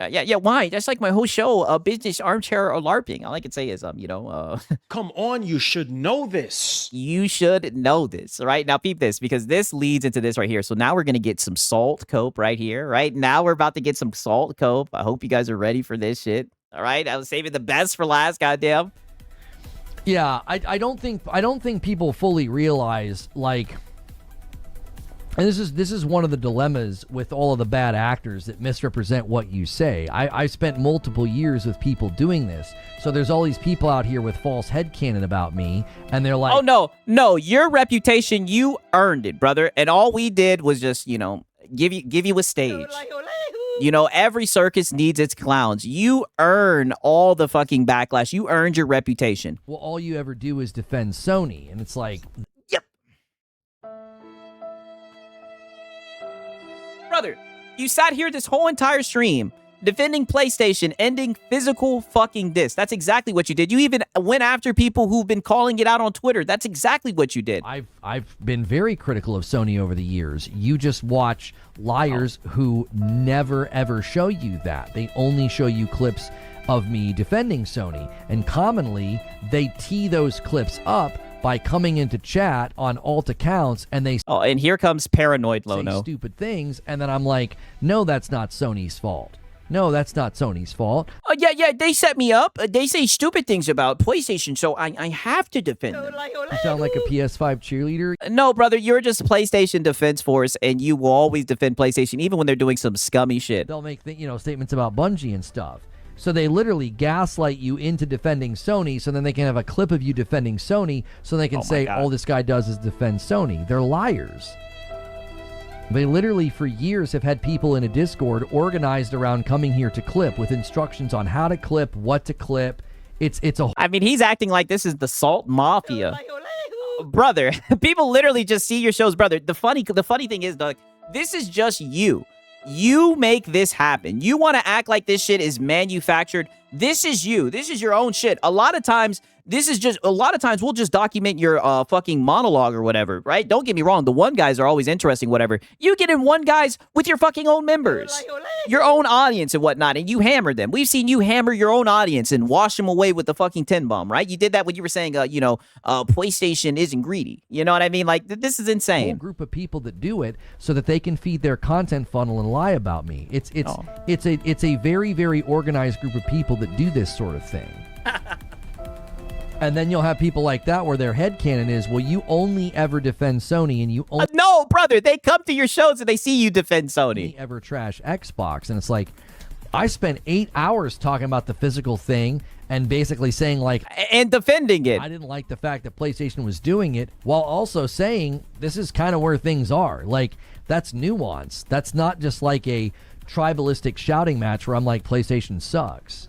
Yeah, why? That's like my whole show, business armchair or LARPing. All I can say is, Come on, you should know this. You should know this, right? Now, peep this, because this leads into this right here. So now we're going to get some salt cope right here, right? Now we're about to get some salt cope. I hope you guys are ready for this shit. All right? I was saving the best for last, goddamn. Yeah, I don't think people fully realize, like... And this is one of the dilemmas with all of the bad actors that misrepresent what you say. I spent multiple years with people doing this. So there's all these people out here with false headcanon about me, and they're like... Oh, no, your reputation, you earned it, brother. And all we did was just, give you a stage. Every circus needs its clowns. You earn all the fucking backlash. You earned your reputation. Well, all you ever do is defend Sony, and it's like... Brother, you sat here this whole entire stream defending PlayStation, ending physical fucking discs. That's exactly what you did. You even went after people who've been calling it out on Twitter. That's exactly what you did. I've been very critical of Sony over the years. You just watch liars who never ever show you that. They only show you clips of me defending Sony, and commonly they tee those clips up by coming into chat on alt accounts, and they and here comes paranoid Lono. Say stupid things, and then I'm like, no, that's not Sony's fault. No, that's not Sony's fault. Oh, yeah, they set me up. They say stupid things about PlayStation, so I have to defend them. You sound like a PS5 cheerleader. No, brother, you're just PlayStation Defense Force, and you will always defend PlayStation, even when they're doing some scummy shit. They'll make statements about Bungie and stuff. So they literally gaslight you into defending Sony, so then they can have a clip of you defending Sony, so they can say all this guy does is defend Sony. They're liars. They literally for years have had people in a Discord organized around coming here to clip with instructions on how to clip, what to clip. I mean, he's acting like this is the Salt Mafia. Brother, people literally just see your shows, brother. The funny thing is, Doug, this is just you. You make this happen. You want to act like this shit is manufactured. This is you. This is your own shit. A lot of times we'll just document your fucking monologue or whatever, right? Don't get me wrong. The one guys are always interesting, whatever. You get in one guys with your fucking own members, your own audience and whatnot, and you hammer them. We've seen you hammer your own audience and wash them away with the fucking 10 bomb, right? You did that when you were saying, PlayStation isn't greedy. You know what I mean? Like, this is insane. Whole group of people that do it so that they can feed their content funnel and lie about me. It's a very, very organized group of people that do this sort of thing. And then you'll have people like that where their headcanon is, well, you only ever defend Sony and you only no, brother, they come to your shows and they see you defend Sony. Ever trash Xbox. And it's like, I spent 8 hours talking about the physical thing and basically saying like... And defending it. I didn't like the fact that PlayStation was doing it while also saying this is kind of where things are. Like, that's nuance. That's not just like a tribalistic shouting match where I'm like, PlayStation sucks.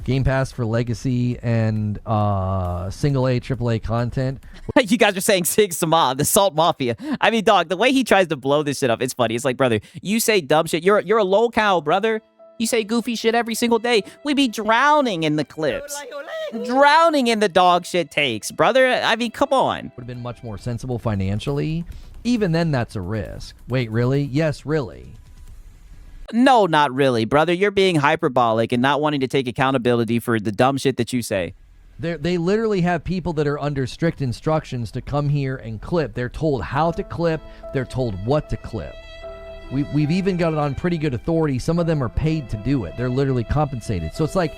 Game Pass for Legacy and single A, AAA content. You guys are saying Sig Sama, the Salt Mafia. I mean, dog, the way he tries to blow this shit up, it's funny. It's like, brother, you say dumb shit. You're a locale, brother. You say goofy shit every single day. We be drowning in the clips. Drowning in the dog shit takes, brother. I mean, come on. Would have been much more sensible financially. Even then, that's a risk. Wait, really? Yes, really. No, not really, brother. You're being hyperbolic and not wanting to take accountability for the dumb shit that you say. They literally have people that are under strict instructions to come here and clip. They're told how to clip. They're told what to clip. We've even got it on pretty good authority. Some of them are paid to do it. They're literally compensated. So it's like...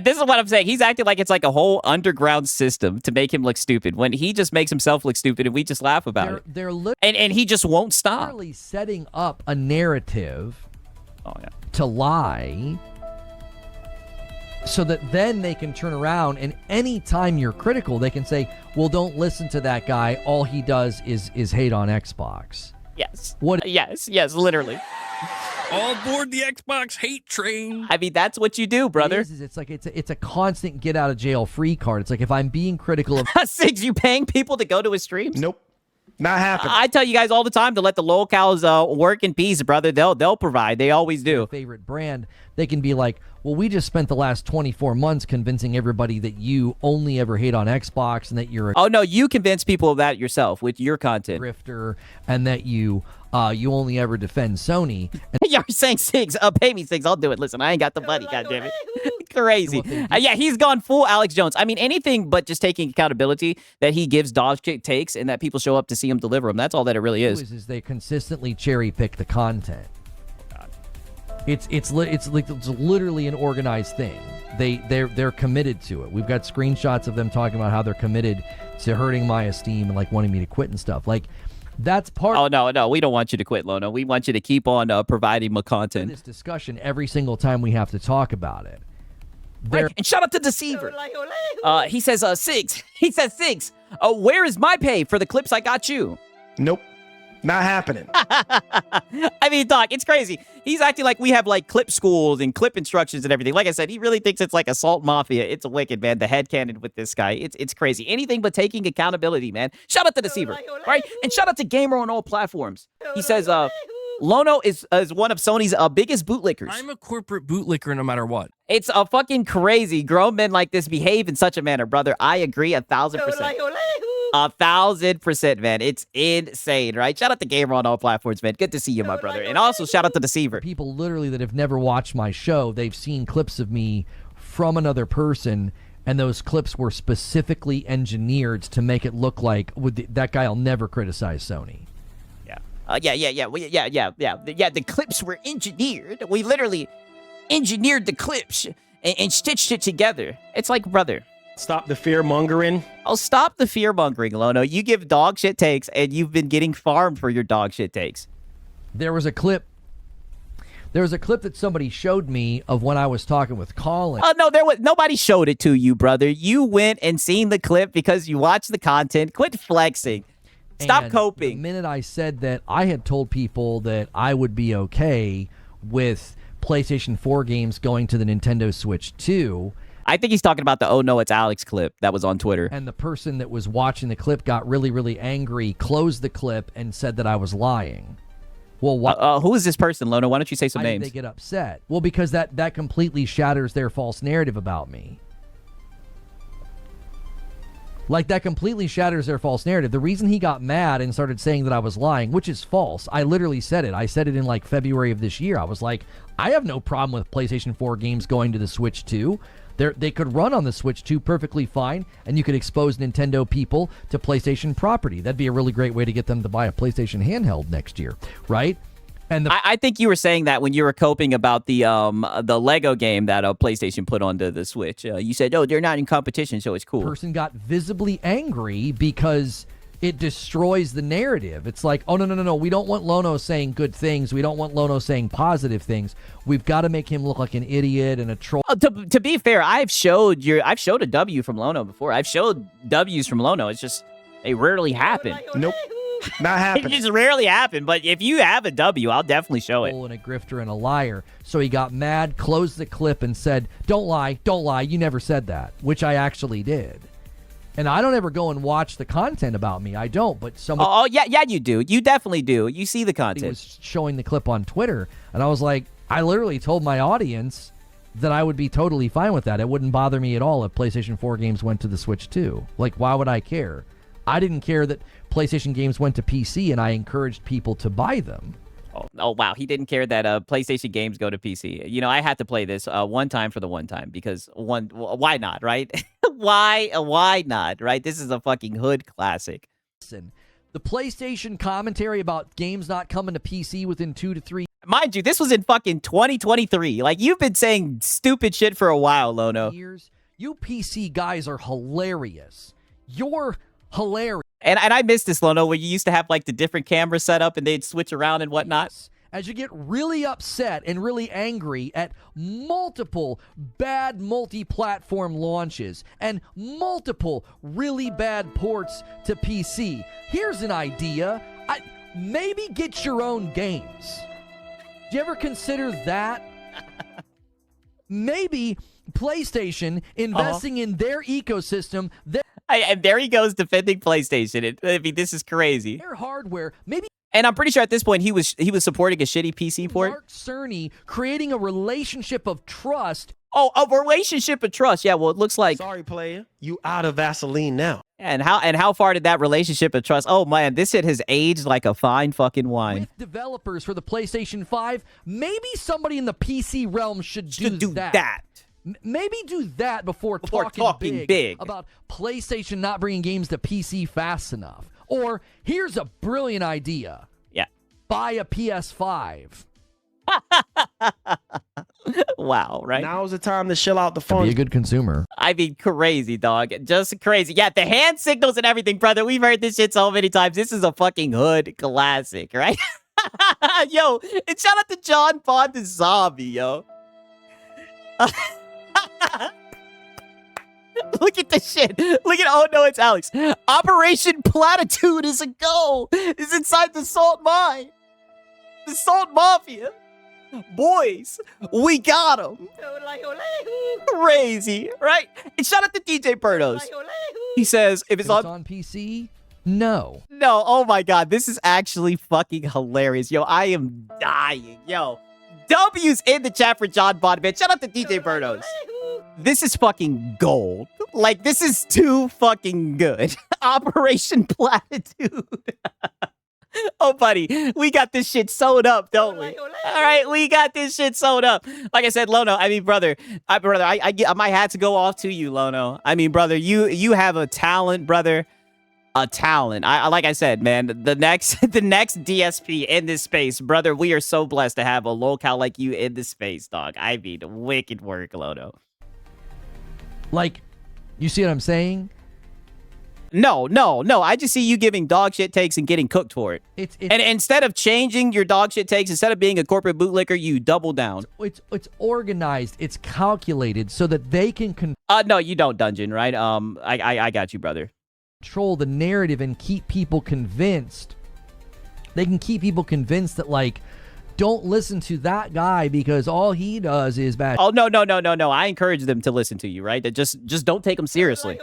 this is what I'm saying. He's acting like it's like a whole underground system to make him look stupid when he just makes himself look stupid and we just laugh about it. And he just won't stop. Literally setting up a narrative... Oh, yeah. To lie so that then they can turn around and anytime you're critical, they can say, well, don't listen to that guy. All he does is hate on Xbox. Yes. What? Yes, literally. All aboard the Xbox hate train. I mean, that's what you do, brother. It's like it's a constant get out of jail free card. It's like if I'm being critical of Sigs, you paying people to go to his streams? Nope. Not happening. I tell you guys all the time to let the locals work in peace, brother. They'll provide. They always do. Favorite brand, they can be like, well, we just spent the last 24 months convincing everybody that you only ever hate on Xbox and that you're a oh no, you convince people of that yourself with your content. Grifter and that you only ever defend Sony. And You're saying Sigs, pay me Sigs, I'll do it. Listen, I ain't got the money, goddammit. Crazy. Yeah, he's gone full Alex Jones. I mean, anything but just taking accountability that he gives dog shit takes and that people show up to see him deliver them. That's all that it really is. They consistently cherry pick the content. It's literally an organized thing. They're committed to it. We've got screenshots of them talking about how they're committed to hurting my esteem and like wanting me to quit and stuff. Like that's part. Oh no, we don't want you to quit, Lono. We want you to keep on providing my content. This discussion every single time we have to talk about it. Right. And shout out to Deceiver. He says, Sigs. He says, Sigs. Where is my pay for the clips I got you? Nope. Not happening. I mean, Doc, it's crazy. He's acting like we have like clip schools and clip instructions and everything. Like I said, he really thinks it's like assault mafia. It's a wicked, man. The headcanon with this guy. It's crazy. Anything but taking accountability, man. Shout out to Deceiver. All right. And shout out to Gamer on all platforms. He says, Lono is one of Sony's biggest bootlickers. I'm a corporate bootlicker no matter what. It's a fucking crazy. Grown men like this behave in such a manner, brother. I agree 1,000%. 1,000%, man. It's insane, right? Shout out to Gamer on all platforms, man. Good to see you, my brother. And also shout out to Deceiver. People literally that have never watched my show, they've seen clips of me from another person, and those clips were specifically engineered to make it look like that guy will never criticize Sony. Yeah. The clips were engineered. We literally engineered the clips and stitched it together. It's like, brother. Stop the fear mongering. Oh, stop the fear mongering, Lono. You give dog shit takes, and you've been getting farmed for your dog shit takes. There was a clip There was a clip that somebody showed me of when I was talking with Colin. Oh no, nobody showed it to you, brother. You went and seen the clip because you watched the content. Quit flexing. Stop And coping. The minute I said that I had told people that I would be okay with PlayStation 4 games going to the Nintendo Switch 2, I think he's talking about the "Oh no, it's Alex" clip that was on Twitter. and the person that was watching the clip got really, really angry, closed the clip, and said that I was lying. Well, Who is this person, Lono? Why don't you say some why did names? they get upset? Well, because that completely shatters their false narrative about me. Like, that completely shatters their false narrative. The reason he got mad and started saying that I was lying, which is false, I literally said it. I said it in, like, February of this year. I was like, I have no problem with PlayStation 4 games going to the Switch 2. They could run on the Switch 2 perfectly fine, and you could expose Nintendo people to PlayStation property. That'd be a really great way to get them to buy a PlayStation handheld next year, right? And I think you were saying that when you were coping about the Lego game that PlayStation put onto the Switch. You said, "Oh, they're not in competition, so it's cool." person got visibly angry because it destroys the narrative. It's like, oh, no. We don't want Lono saying good things. We don't want Lono saying positive things. We've got to make him look like an idiot and a troll. To be fair, I've showed a W from Lono before. I've showed W's from Lono. It's just they rarely happen. Nope. Not It happening. just rarely happen. But if you have a W, I'll definitely show it. And a grifter and a liar. So he got mad, closed the clip, and said, don't lie, you never said that, which I actually did. And I don't ever go and watch the content about me. I don't, but somebody Oh yeah, you do. You definitely do. You see the content. was showing the clip on Twitter, and I was like, I literally told my audience that I would be totally fine with that. It wouldn't bother me at all if PlayStation 4 games went to the Switch 2. Like, why would I care? I didn't care that PlayStation games went to PC, and I encouraged people to buy them. Oh wow, he didn't care that PlayStation games go to PC. You know, I had to play this one time for the one time because why not, right? why not, right? This is a fucking hood classic. Listen, the PlayStation commentary about games not coming to PC within 2 to 3 Mind you, this was in fucking 2023. Like, you've been saying stupid shit for a while, Lono. years, you PC guys are hilarious. You're hilarious. And I missed this, Lono, where you used to have like the different camera setup and they'd switch around and whatnot. As you get really upset and really angry at multiple bad multi-platform launches and multiple really bad ports to PC, here's an idea. Maybe get your own games. Do you ever consider that? Maybe PlayStation investing in their ecosystem, And there he goes defending PlayStation. I mean, this is crazy. their hardware, maybe And I'm pretty sure at this point he was supporting a shitty PC port. Mark Cerny creating a relationship of trust. Oh, a relationship of trust. Yeah, well, it looks like. Sorry, player. You out of Vaseline now. And how far did that relationship of trust? Oh man, this shit has aged like a fine fucking wine. With developers for the PlayStation 5, maybe somebody in the PC realm should do that. Maybe do that before talking big about PlayStation not bringing games to PC fast enough. Or here's a brilliant idea. Yeah. Buy a PS5. Wow, right? Now's the time to chill out the Be a funds. good consumer. I mean, crazy, dog. Just crazy. Yeah, the hand signals and everything, brother. We've heard this shit so many times. This is a fucking hood classic, right? Yo, and shout out to John Bond the Zombie, yo. Look at this shit. Look at, oh no, it's Alex. Operation Platitude is a go. It's inside the Salt Mine. The Salt Mafia. Boys, we got him. Crazy, right? And shout out to DJ Birdos. He says, if it's on PC, no. No, oh my god, this is actually fucking hilarious. Yo, I am dying. Yo, W's in the chat for John Bond, man. Shout out to DJ Birdos. This is fucking gold. Like, this is too fucking good. Operation Platitude. Oh, buddy, we got this shit sewed up, don't we? All right, we got this shit sewed up. Like I said, Lono, I mean, brother, my hat to go off to you, Lono. I mean, brother, you have a talent, brother. A talent. I like I said, man, the next DSP in this space, brother, we are so blessed to have a locale like you in this space, dog. I mean, wicked work, Lono. Like, you see what I'm saying? No. I just see you giving dog shit takes and getting cooked for it. And instead of changing your dog shit takes, instead of being a corporate bootlicker, you double down. It's organized. It's calculated so that they can No, you don't, Dungeon, right? I got you, brother. control the narrative and keep people convinced. They can keep people convinced that, like, don't listen to that guy because all he does is bad. Oh, no. I encourage them to listen to you, right? That just don't take them seriously.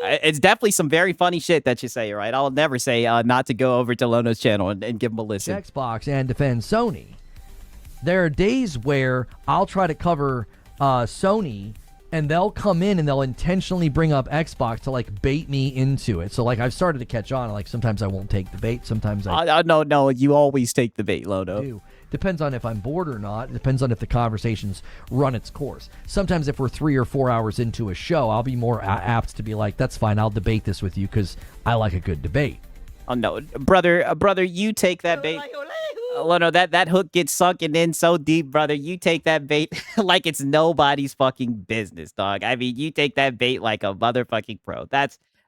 It's definitely some very funny shit that you say, right? I'll never say not to go over to Lono's channel and give him a listen. Xbox and defend Sony. There are days where I'll try to cover Sony, and they'll come in and they'll intentionally bring up Xbox to, like, bait me into it. So, like, I've started to catch on. Like, sometimes I won't take the bait. Sometimes I No, you always take the bait, Lono. do. Depends on if I'm bored or not. It depends on if the conversation's run its course. Sometimes if we're 3 or 4 hours into a show, I'll be more apt to be like, that's fine, I'll debate this with you because I like a good debate. Oh, no. Brother, you take that bait. Lono, that hook gets sunken in so deep, brother. You take that bait like it's nobody's fucking business, dog. I mean, you take that bait like a motherfucking pro.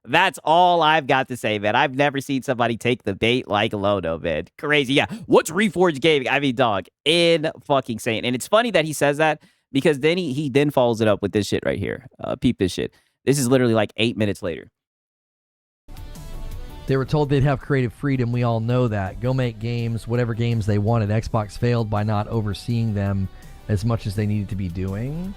That's all I've got to say, man. I've never seen somebody take the bait like Lono, man. Crazy. Yeah. What's Reforge Gaming? I mean, dog, fucking insane. And it's funny that he says that because then he then follows it up with this shit right here. Peep this shit. This is literally like 8 minutes later. They were told they'd have creative freedom. We all know that. Go make games, whatever games they wanted. Xbox failed by not overseeing them as much as they needed to be doing.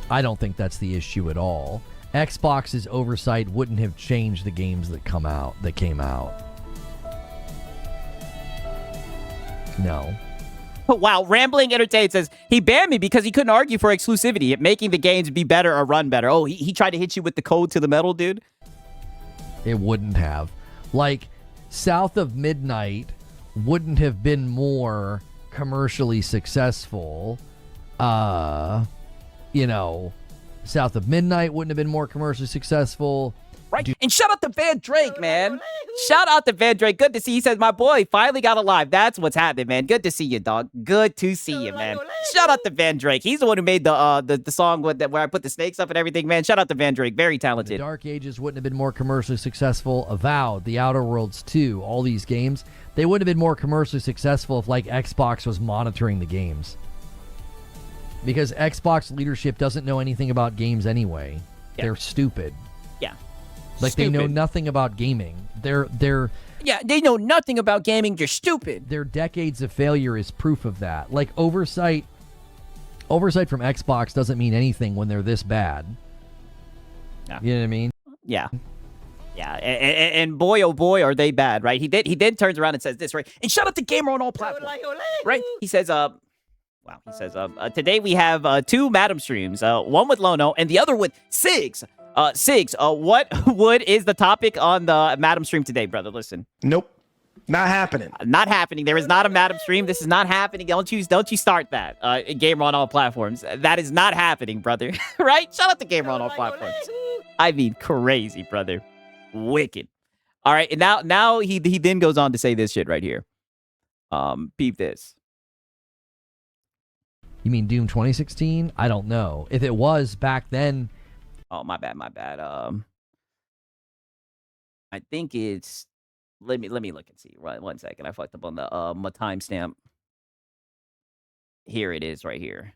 I don't think that's the issue at all. Xbox's oversight wouldn't have changed the games that came out. No. Wow, Rambling Entertained says, he banned me because he couldn't argue for exclusivity, making the games be better or run better. Oh, he tried to hit you with the code to the metal, dude? It wouldn't have. Like, South of Midnight wouldn't have been more commercially successful. South of Midnight wouldn't have been more commercially successful. Right. And shout out to Van Drake, man. Shout out to Van Drake. Good to see you. He says, my boy finally got alive. That's what's happening, man. Good to see you, dog. Good to see you, man. Shout out to Van Drake. He's the one who made the song where I put the snakes up and everything, man. Shout out to Van Drake. Very talented. The Dark Ages wouldn't have been more commercially successful. Avowed, The Outer Worlds 2, all these games, they wouldn't have been more commercially successful if, like, Xbox was monitoring the games. Because Xbox leadership doesn't know anything about games anyway. Yeah. They're stupid. Yeah. Like, stupid. They know nothing about gaming. Yeah, they know nothing about gaming. You're stupid. Their decades of failure is proof of that. Like, oversight from Xbox doesn't mean anything when they're this bad. Yeah. You know what I mean? Yeah. Yeah, and boy, oh boy, are they bad, right? He then turns around and says this, right? And shout out to Gamer on all platforms, right? He says, today we have 2 Madam streams, one with Lono and the other with Sigs. What is the topic on the Madam stream today, brother? Listen. Nope. Not happening. Not happening. There is not a Madam stream. This is not happening. Don't you start that. Gamer on all platforms. That is not happening, brother. Right? Shout out to Gamer on all platforms. I mean, crazy, brother. Wicked. All right, and now he then goes on to say this shit right here. Peep this. You mean Doom 2016? I don't know. If it was back then. Oh, my bad. I think it's. Let me look and see. Right, 1 second. I fucked up on the my timestamp. Here it is, right here.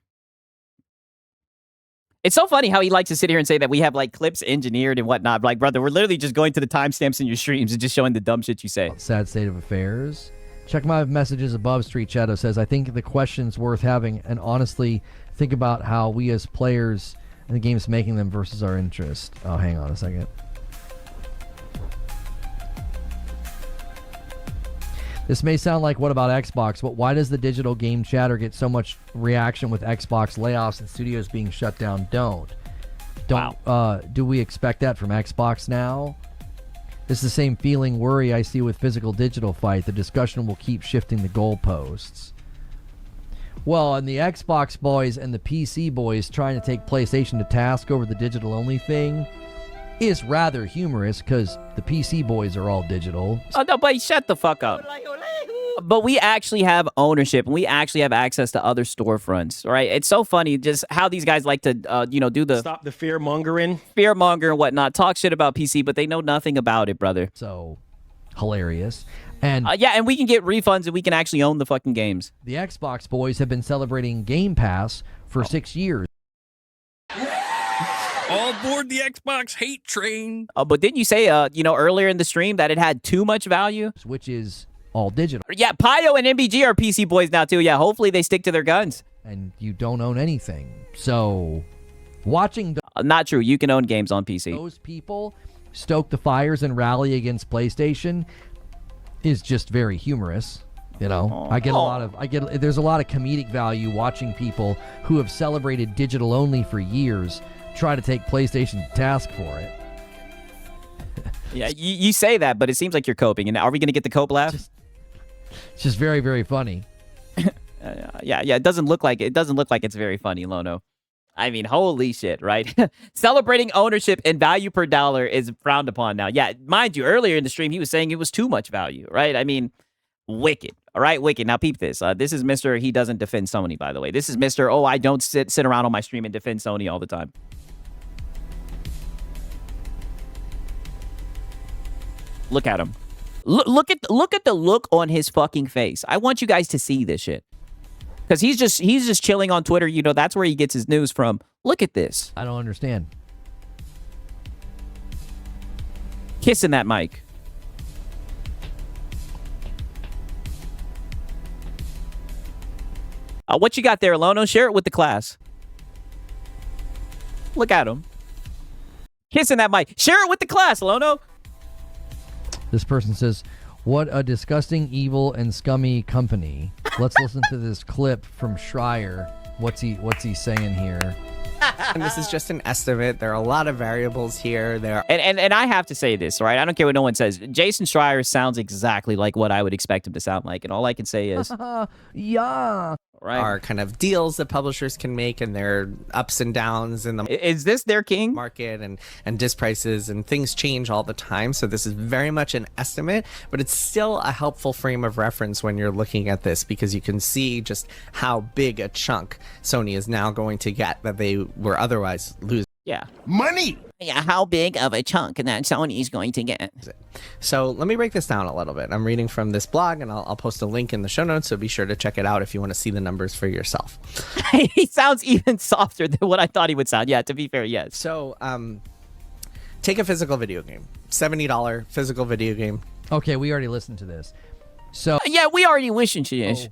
It's so funny how he likes to sit here and say that we have, like, clips engineered and whatnot. Like, brother, we're literally just going to the timestamps in your streams and just showing the dumb shit you say. Sad state of affairs. Check my messages above. Street Shadow says, I think the question's worth having, and honestly think about how we as players and the game's making them versus our interest. Oh, hang on a second. This may sound like, what about Xbox? But why does the digital game chatter get so much reaction with Xbox layoffs and studios being shut down? Do we expect that from Xbox now? This is the same feeling, worry I see with physical digital fight. The discussion will keep shifting the goalposts. Well, and the Xbox boys and the PC boys trying to take PlayStation to task over the digital only thing is rather humorous because the PC boys are all digital. Oh, no, but shut the fuck up. But we actually have ownership and we actually have access to other storefronts, right? It's so funny just how these guys like to, do the Stop the fear mongering. fear monger and whatnot, talk shit about PC, but they know nothing about it, brother. So hilarious. And Yeah, and we can get refunds and we can actually own the fucking games. the Xbox boys have been celebrating Game Pass for 6 years. All aboard the Xbox hate train. But didn't you say, earlier in the stream that it had too much value? Which is all digital, Yeah, Pio and MBG are PC boys now too. Yeah, hopefully they stick to their guns. and you don't own anything. So watching Not true. You can own games on PC. those people stoke the fires and rally against PlayStation is just very humorous. You know, there's a lot of comedic value watching people who have celebrated digital only for years try to take PlayStation to task for it. Yeah, you say that, but it seems like you're coping. And are we going to get the cope laugh? It's just very, very funny. Yeah. It doesn't look like it's very funny, Lono. I mean, holy shit, right? Celebrating ownership and value per dollar is frowned upon now. Yeah, mind you, earlier in the stream, he was saying it was too much value, right? I mean, wicked. All right, wicked. Now peep this. This is Mr. He doesn't defend Sony, by the way. This is Mr. Oh, I don't sit around on my stream and defend Sony all the time. Look at him. Look at the look on his fucking face. I want you guys to see this shit. Because he's just chilling on Twitter. You know, that's where he gets his news from. Look at this. I don't understand. Kissing that mic. What you got there, Lono? Share it with the class. Look at him. Kissing that mic. Share it with the class, Lono. This person says, "What a disgusting, evil, and scummy company." Let's listen to this clip from Schreier. What's he saying here? And this is just an estimate. There are a lot of variables here. And I have to say this, right? I don't care what no one says. Jason Schreier sounds exactly like what I would expect him to sound like. And all I can say is, Yeah. right? are kind of deals that publishers can make, and their ups and downs in the Is this their king? market and disc prices, and things change all the time. So this is very much an estimate, but it's still a helpful frame of reference when you're looking at this, because you can see just how big a chunk Sony is now going to get that they were otherwise losing. Yeah. Money! Yeah, how big of a chunk that Sony's going to get? So let me break this down a little bit. I'm reading from this blog, and I'll post a link in the show notes, so be sure to check it out if you want to see the numbers for yourself. He sounds even softer than what I thought he would sound. Yeah, to be fair, yes. So take a physical video game, $70 physical video game. Okay, we already listened to this. So Yeah, we already listened to this.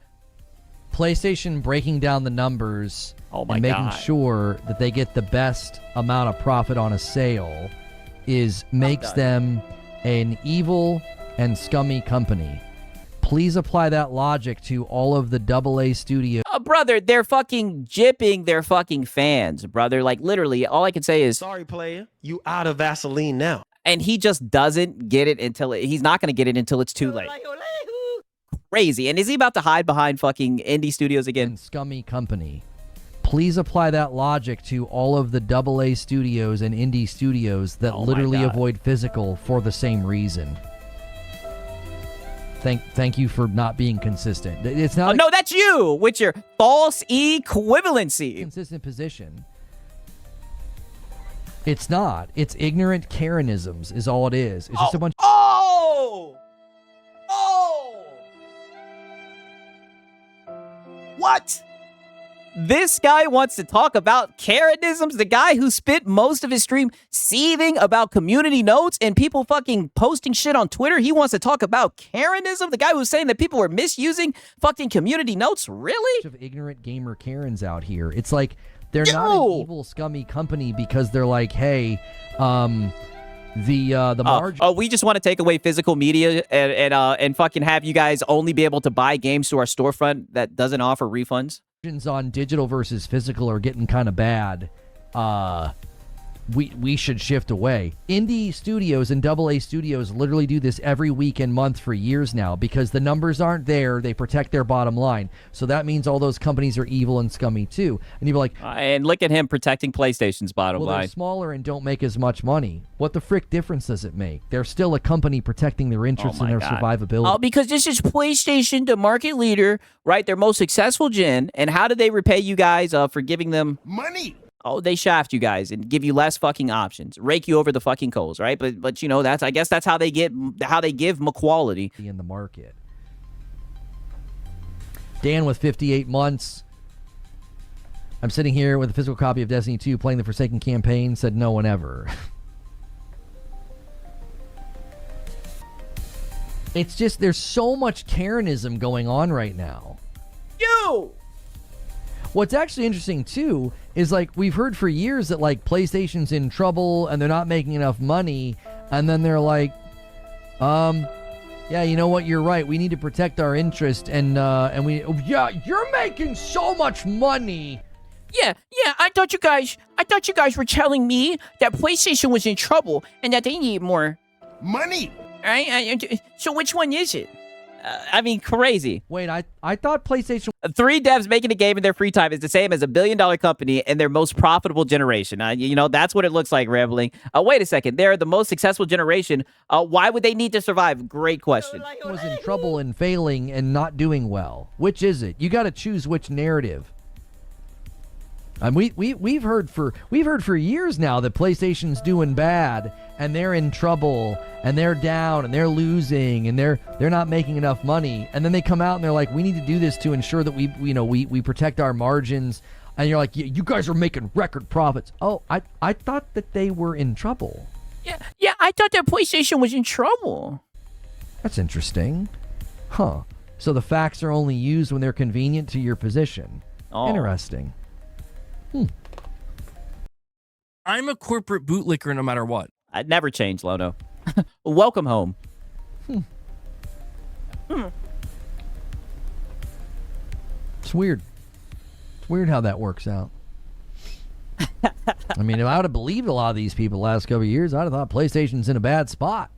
PlayStation breaking down the numbers Oh my and making God. sure that they get the best amount of profit on a sale makes them an evil and scummy company. Please apply that logic to all of the AA studios. Brother, they're fucking jipping their fucking fans, brother. Like, literally, all I can say is, Sorry, player. You out of Vaseline now. and he just doesn't get it until he's not going to get it until it's too late. Crazy. And is he about to hide behind fucking indie studios again? And scummy company. Please apply that logic to all of the AA studios and indie studios that Oh my literally God. avoid physical for the same reason. Thank you for not being consistent. It's not Oh, no, that's you with your false equivalency. consistent position. It's not. It's ignorant Karenisms is all it is. It's just a bunch Oh! What? This guy wants to talk about Karenisms, the guy who spent most of his stream seething about community notes and people fucking posting shit on Twitter. He wants to talk about Karenism, the guy who's saying that people were misusing fucking community notes. Really? of ignorant gamer Karens out here. It's like they're not No. an evil, scummy company because they're like, hey, the margin Oh, we just want to take away physical media and fucking have you guys only be able to buy games through our storefront that doesn't offer refunds. on digital versus physical are getting kind of bad. we should shift away. Indie studios and AA studios literally do this every week and month for years now because the numbers aren't there. They protect their bottom line. So that means all those companies are evil and scummy too. And you're like, and look at him protecting PlayStation's bottom well, they're line. smaller and don't make as much money. What the frick difference does it make? They're still a company protecting their interests and their survivability. Oh, because this is PlayStation, the market leader, right? Their most successful gen. And how do they repay you guys for giving them Money! Oh, they shaft you guys and give you less fucking options, rake you over the fucking coals, right? But you know, I guess that's how they give equality in the market. Dan with 58 months. I'm sitting here with a physical copy of Destiny 2 playing the Forsaken campaign, said no one ever. It's just, there's so much Karenism going on right now. What's actually interesting, too, is, like, we've heard for years that, like, PlayStation's in trouble and they're not making enough money. And then they're like, yeah, you know what? You're right. We need to protect our interest. And you're making so much money. Yeah, I thought you guys were telling me that PlayStation was in trouble and that they need more Money! right? So which one is it? I mean, crazy. Wait, I thought PlayStation... 3 devs making a game in their free time is the same as $1 billion company in their most profitable generation. You know, that's what it looks like, Rambling. Wait a second. They're the most successful generation. Why would they need to survive? Great question. was in trouble and failing and not doing well. Which is it? You got to choose which narrative. We've heard for years now that PlayStation's doing bad and they're in trouble and they're down and they're losing and they're not making enough money, and then they come out and they're like, we need to do this to ensure that we protect our margins, and you're like, you guys are making record profits. Oh, I thought that they were in trouble. Yeah, I thought that PlayStation was in trouble. That's interesting. Huh. So the facts are only used when they're convenient to your position. Oh. Interesting. I'm a corporate bootlicker no matter what. I'd never change, Lono. Welcome home. It's weird. It's weird how that works out. I mean, if I would have believed a lot of these people the last couple of years, I'd have thought PlayStation's in a bad spot.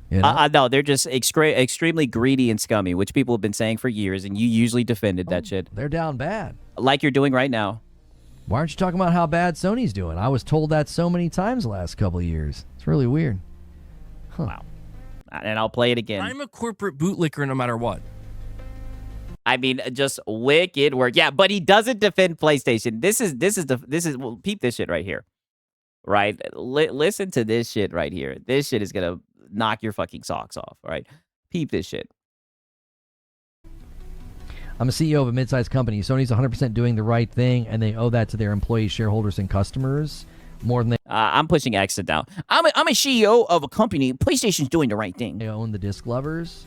You know? No, they're just extremely greedy and scummy, which people have been saying for years, and you usually defended that shit. They're down bad. Like you're doing right now. Why aren't you talking about how bad Sony's doing? I was told that so many times the last couple of years. It's really weird. Huh. Wow. And I'll play it again. I'm a corporate bootlicker no matter what. I mean, just wicked work. Yeah, but he doesn't defend PlayStation. This is well, peep this shit right here. Right? Listen to this shit right here. This shit is going to knock your fucking socks off, all right? Peep this shit. I'm a CEO of a mid-sized company. Sony's 100% doing the right thing, and they owe that to their employees, shareholders, and customers more than I'm pushing exit down. I'm a CEO of a company. PlayStation's doing the right thing. they own the disc lovers.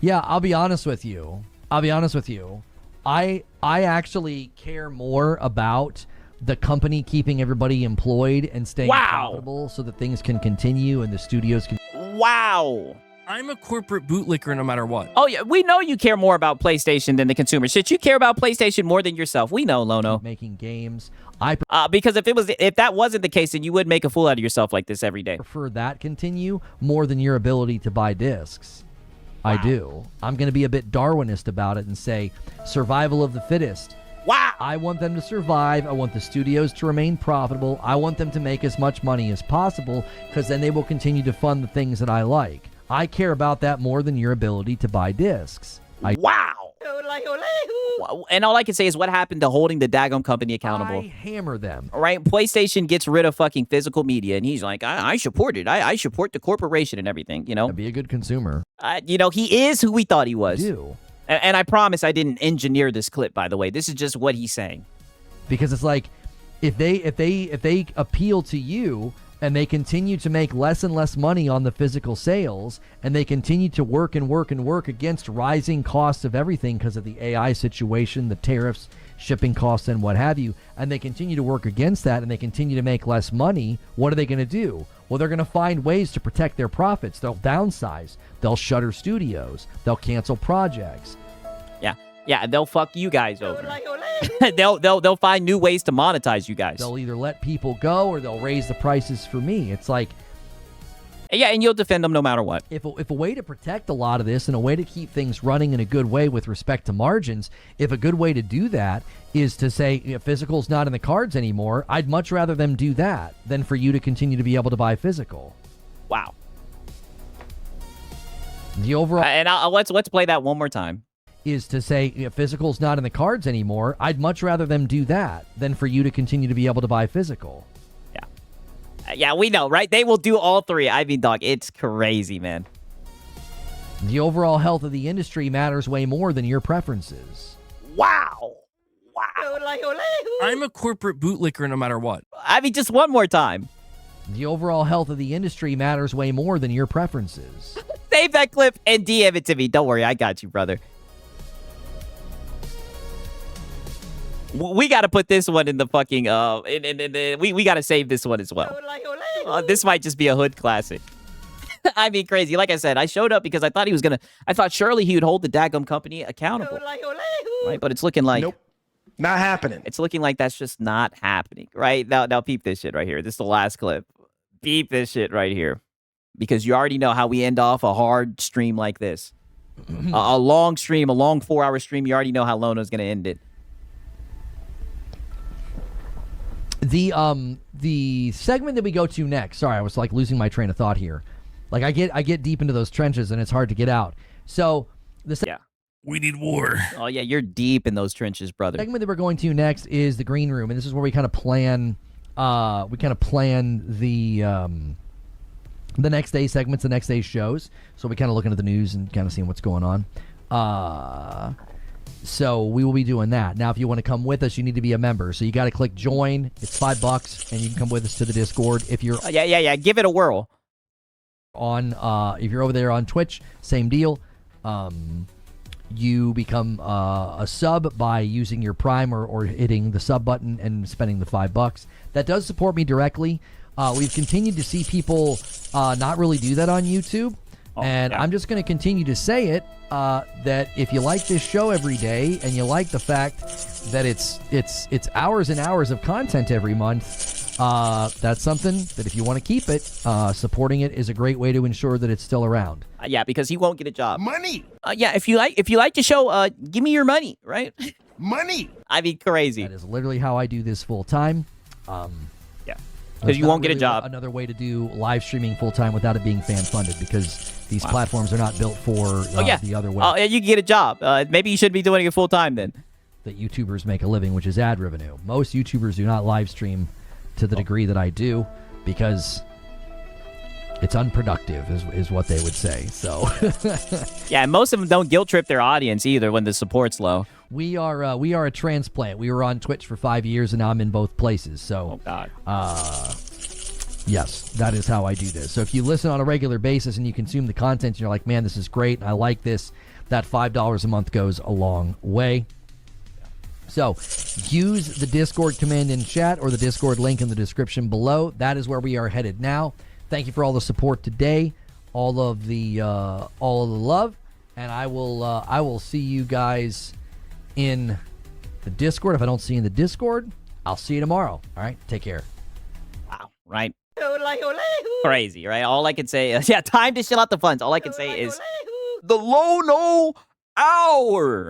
Yeah, I'll be honest with you. I actually care more about the company keeping everybody employed and staying profitable so that things can continue and the studios can... Wow. I'm a corporate bootlicker no matter what. Oh, yeah, we know you care more about PlayStation than the consumer. Shit, you care about PlayStation more than yourself. We know, Lono. making games. Because if that wasn't the case, then you would make a fool out of yourself like this every day. prefer that continue more than your ability to buy discs. I do. I'm going to be a bit Darwinist about it and say survival of the fittest. Wow. I want them to survive. I want the studios to remain profitable. I want them to make as much money as possible because then they will continue to fund the things that I like. I care about that more than your ability to buy discs. Wow. And all I can say is what happened to holding the daggum company accountable. I hammer them. All right, PlayStation gets rid of fucking physical media, and he's like, I support it. I support the corporation and everything, you know? Be a good consumer. You know, he is who we thought he was. I do. And I promise I didn't engineer this clip, by the way. This is just what he's saying. Because it's like, if they appeal to you and they continue to make less and less money on the physical sales, and they continue to work against rising costs of everything because of the AI situation, the tariffs, shipping costs, and what have you, and they continue to work against that, and they continue to make less money, what are they going to do? Well, they're going to find ways to protect their profits. They'll downsize. They'll shutter studios. They'll cancel projects. Yeah, they'll fuck you guys over. they'll find new ways to monetize you guys. They'll either let people go or they'll raise the prices for me. It's like, Yeah, and you'll defend them no matter what. if a way to protect a lot of this and a way to keep things running in a good way with respect to margins, if a good way to do that is to say physical's not in the cards anymore, I'd much rather them do that than for you to continue to be able to buy physical. Wow. The overall And let's play that one more time. is to say physical's not in the cards anymore, I'd much rather them do that than for you to continue to be able to buy physical. Yeah, we know, right? They will do all three. I mean, dog, it's crazy, man. The overall health of the industry matters way more than your preferences. Wow. I'm a corporate bootlicker no matter what. I mean, just one more time. The overall health of the industry matters way more than your preferences. Save that clip and DM it to me. Don't worry, I got you, brother. We got to put this one in the fucking we got to save this one as well. This might just be a hood classic. I mean, crazy. Like I said, I showed up because I thought surely he would hold the daggum company accountable. Right? But it's looking like Nope. Not happening. it's looking like that's just not happening. Right? Now peep this shit right here. This is the last clip. Peep this shit right here. Because you already know how we end off a hard stream like this. A long stream, a long 4-hour stream. You already know how Lono's going to end it. The segment that we go to next. Sorry, I was like losing my train of thought here. Like I get deep into those trenches and it's hard to get out. So Yeah. We need war. Oh, yeah, you're deep in those trenches, brother. segment that we're going to next is the green room, and this is where we kind of plan the next day segments, the next day shows. So we kind of looking at the news and kind of seeing what's going on. So we will be doing that. Now, if you want to come with us, you need to be a member. So you got to click join. It's $5, and you can come with us to the Discord. If you're Yeah. Give it a whirl. if you're over there on Twitch, same deal. You become a sub by using your Prime or hitting the sub button and spending the $5. That does support me directly. We've continued to see people not really do that on YouTube. And yeah. I'm just going to continue to say it, that if you like this show every day and you like the fact that it's hours and hours of content every month, that's something that if you want to keep it, supporting it is a great way to ensure that it's still around. Yeah, because he won't get a job. Money! Yeah, if you like the show, give me your money, right? Money! I mean, crazy. That is literally how I do this full time. Yeah, because There's you not won't get a really job. Another way to do live streaming full time without it being fan funded, because these platforms are not built for the other way. Oh, yeah, you can get a job. Maybe you should be doing it full time then. That YouTubers make a living, which is ad revenue. Most YouTubers do not live stream to the degree that I do, because it's unproductive, is what they would say. So Yeah, and most of them don't guilt trip their audience either when the support's low. we are a transplant. We were on Twitch for 5 years, and now I'm in both places. So Oh God. yes, that is how I do this. So if you listen on a regular basis and you consume the content, and you're like, man, this is great, and I like this, that $5 a month goes a long way. So use the Discord command in chat or the Discord link in the description below. That is where we are headed now. Thank you for all the support today, all of the love, and I will see you guys in the Discord. If I don't see you in the Discord, I'll see you tomorrow. All right, take care. Wow. Right. Crazy, right? All I can say is, time to shell out the funds. All I can say is the Lono Hour.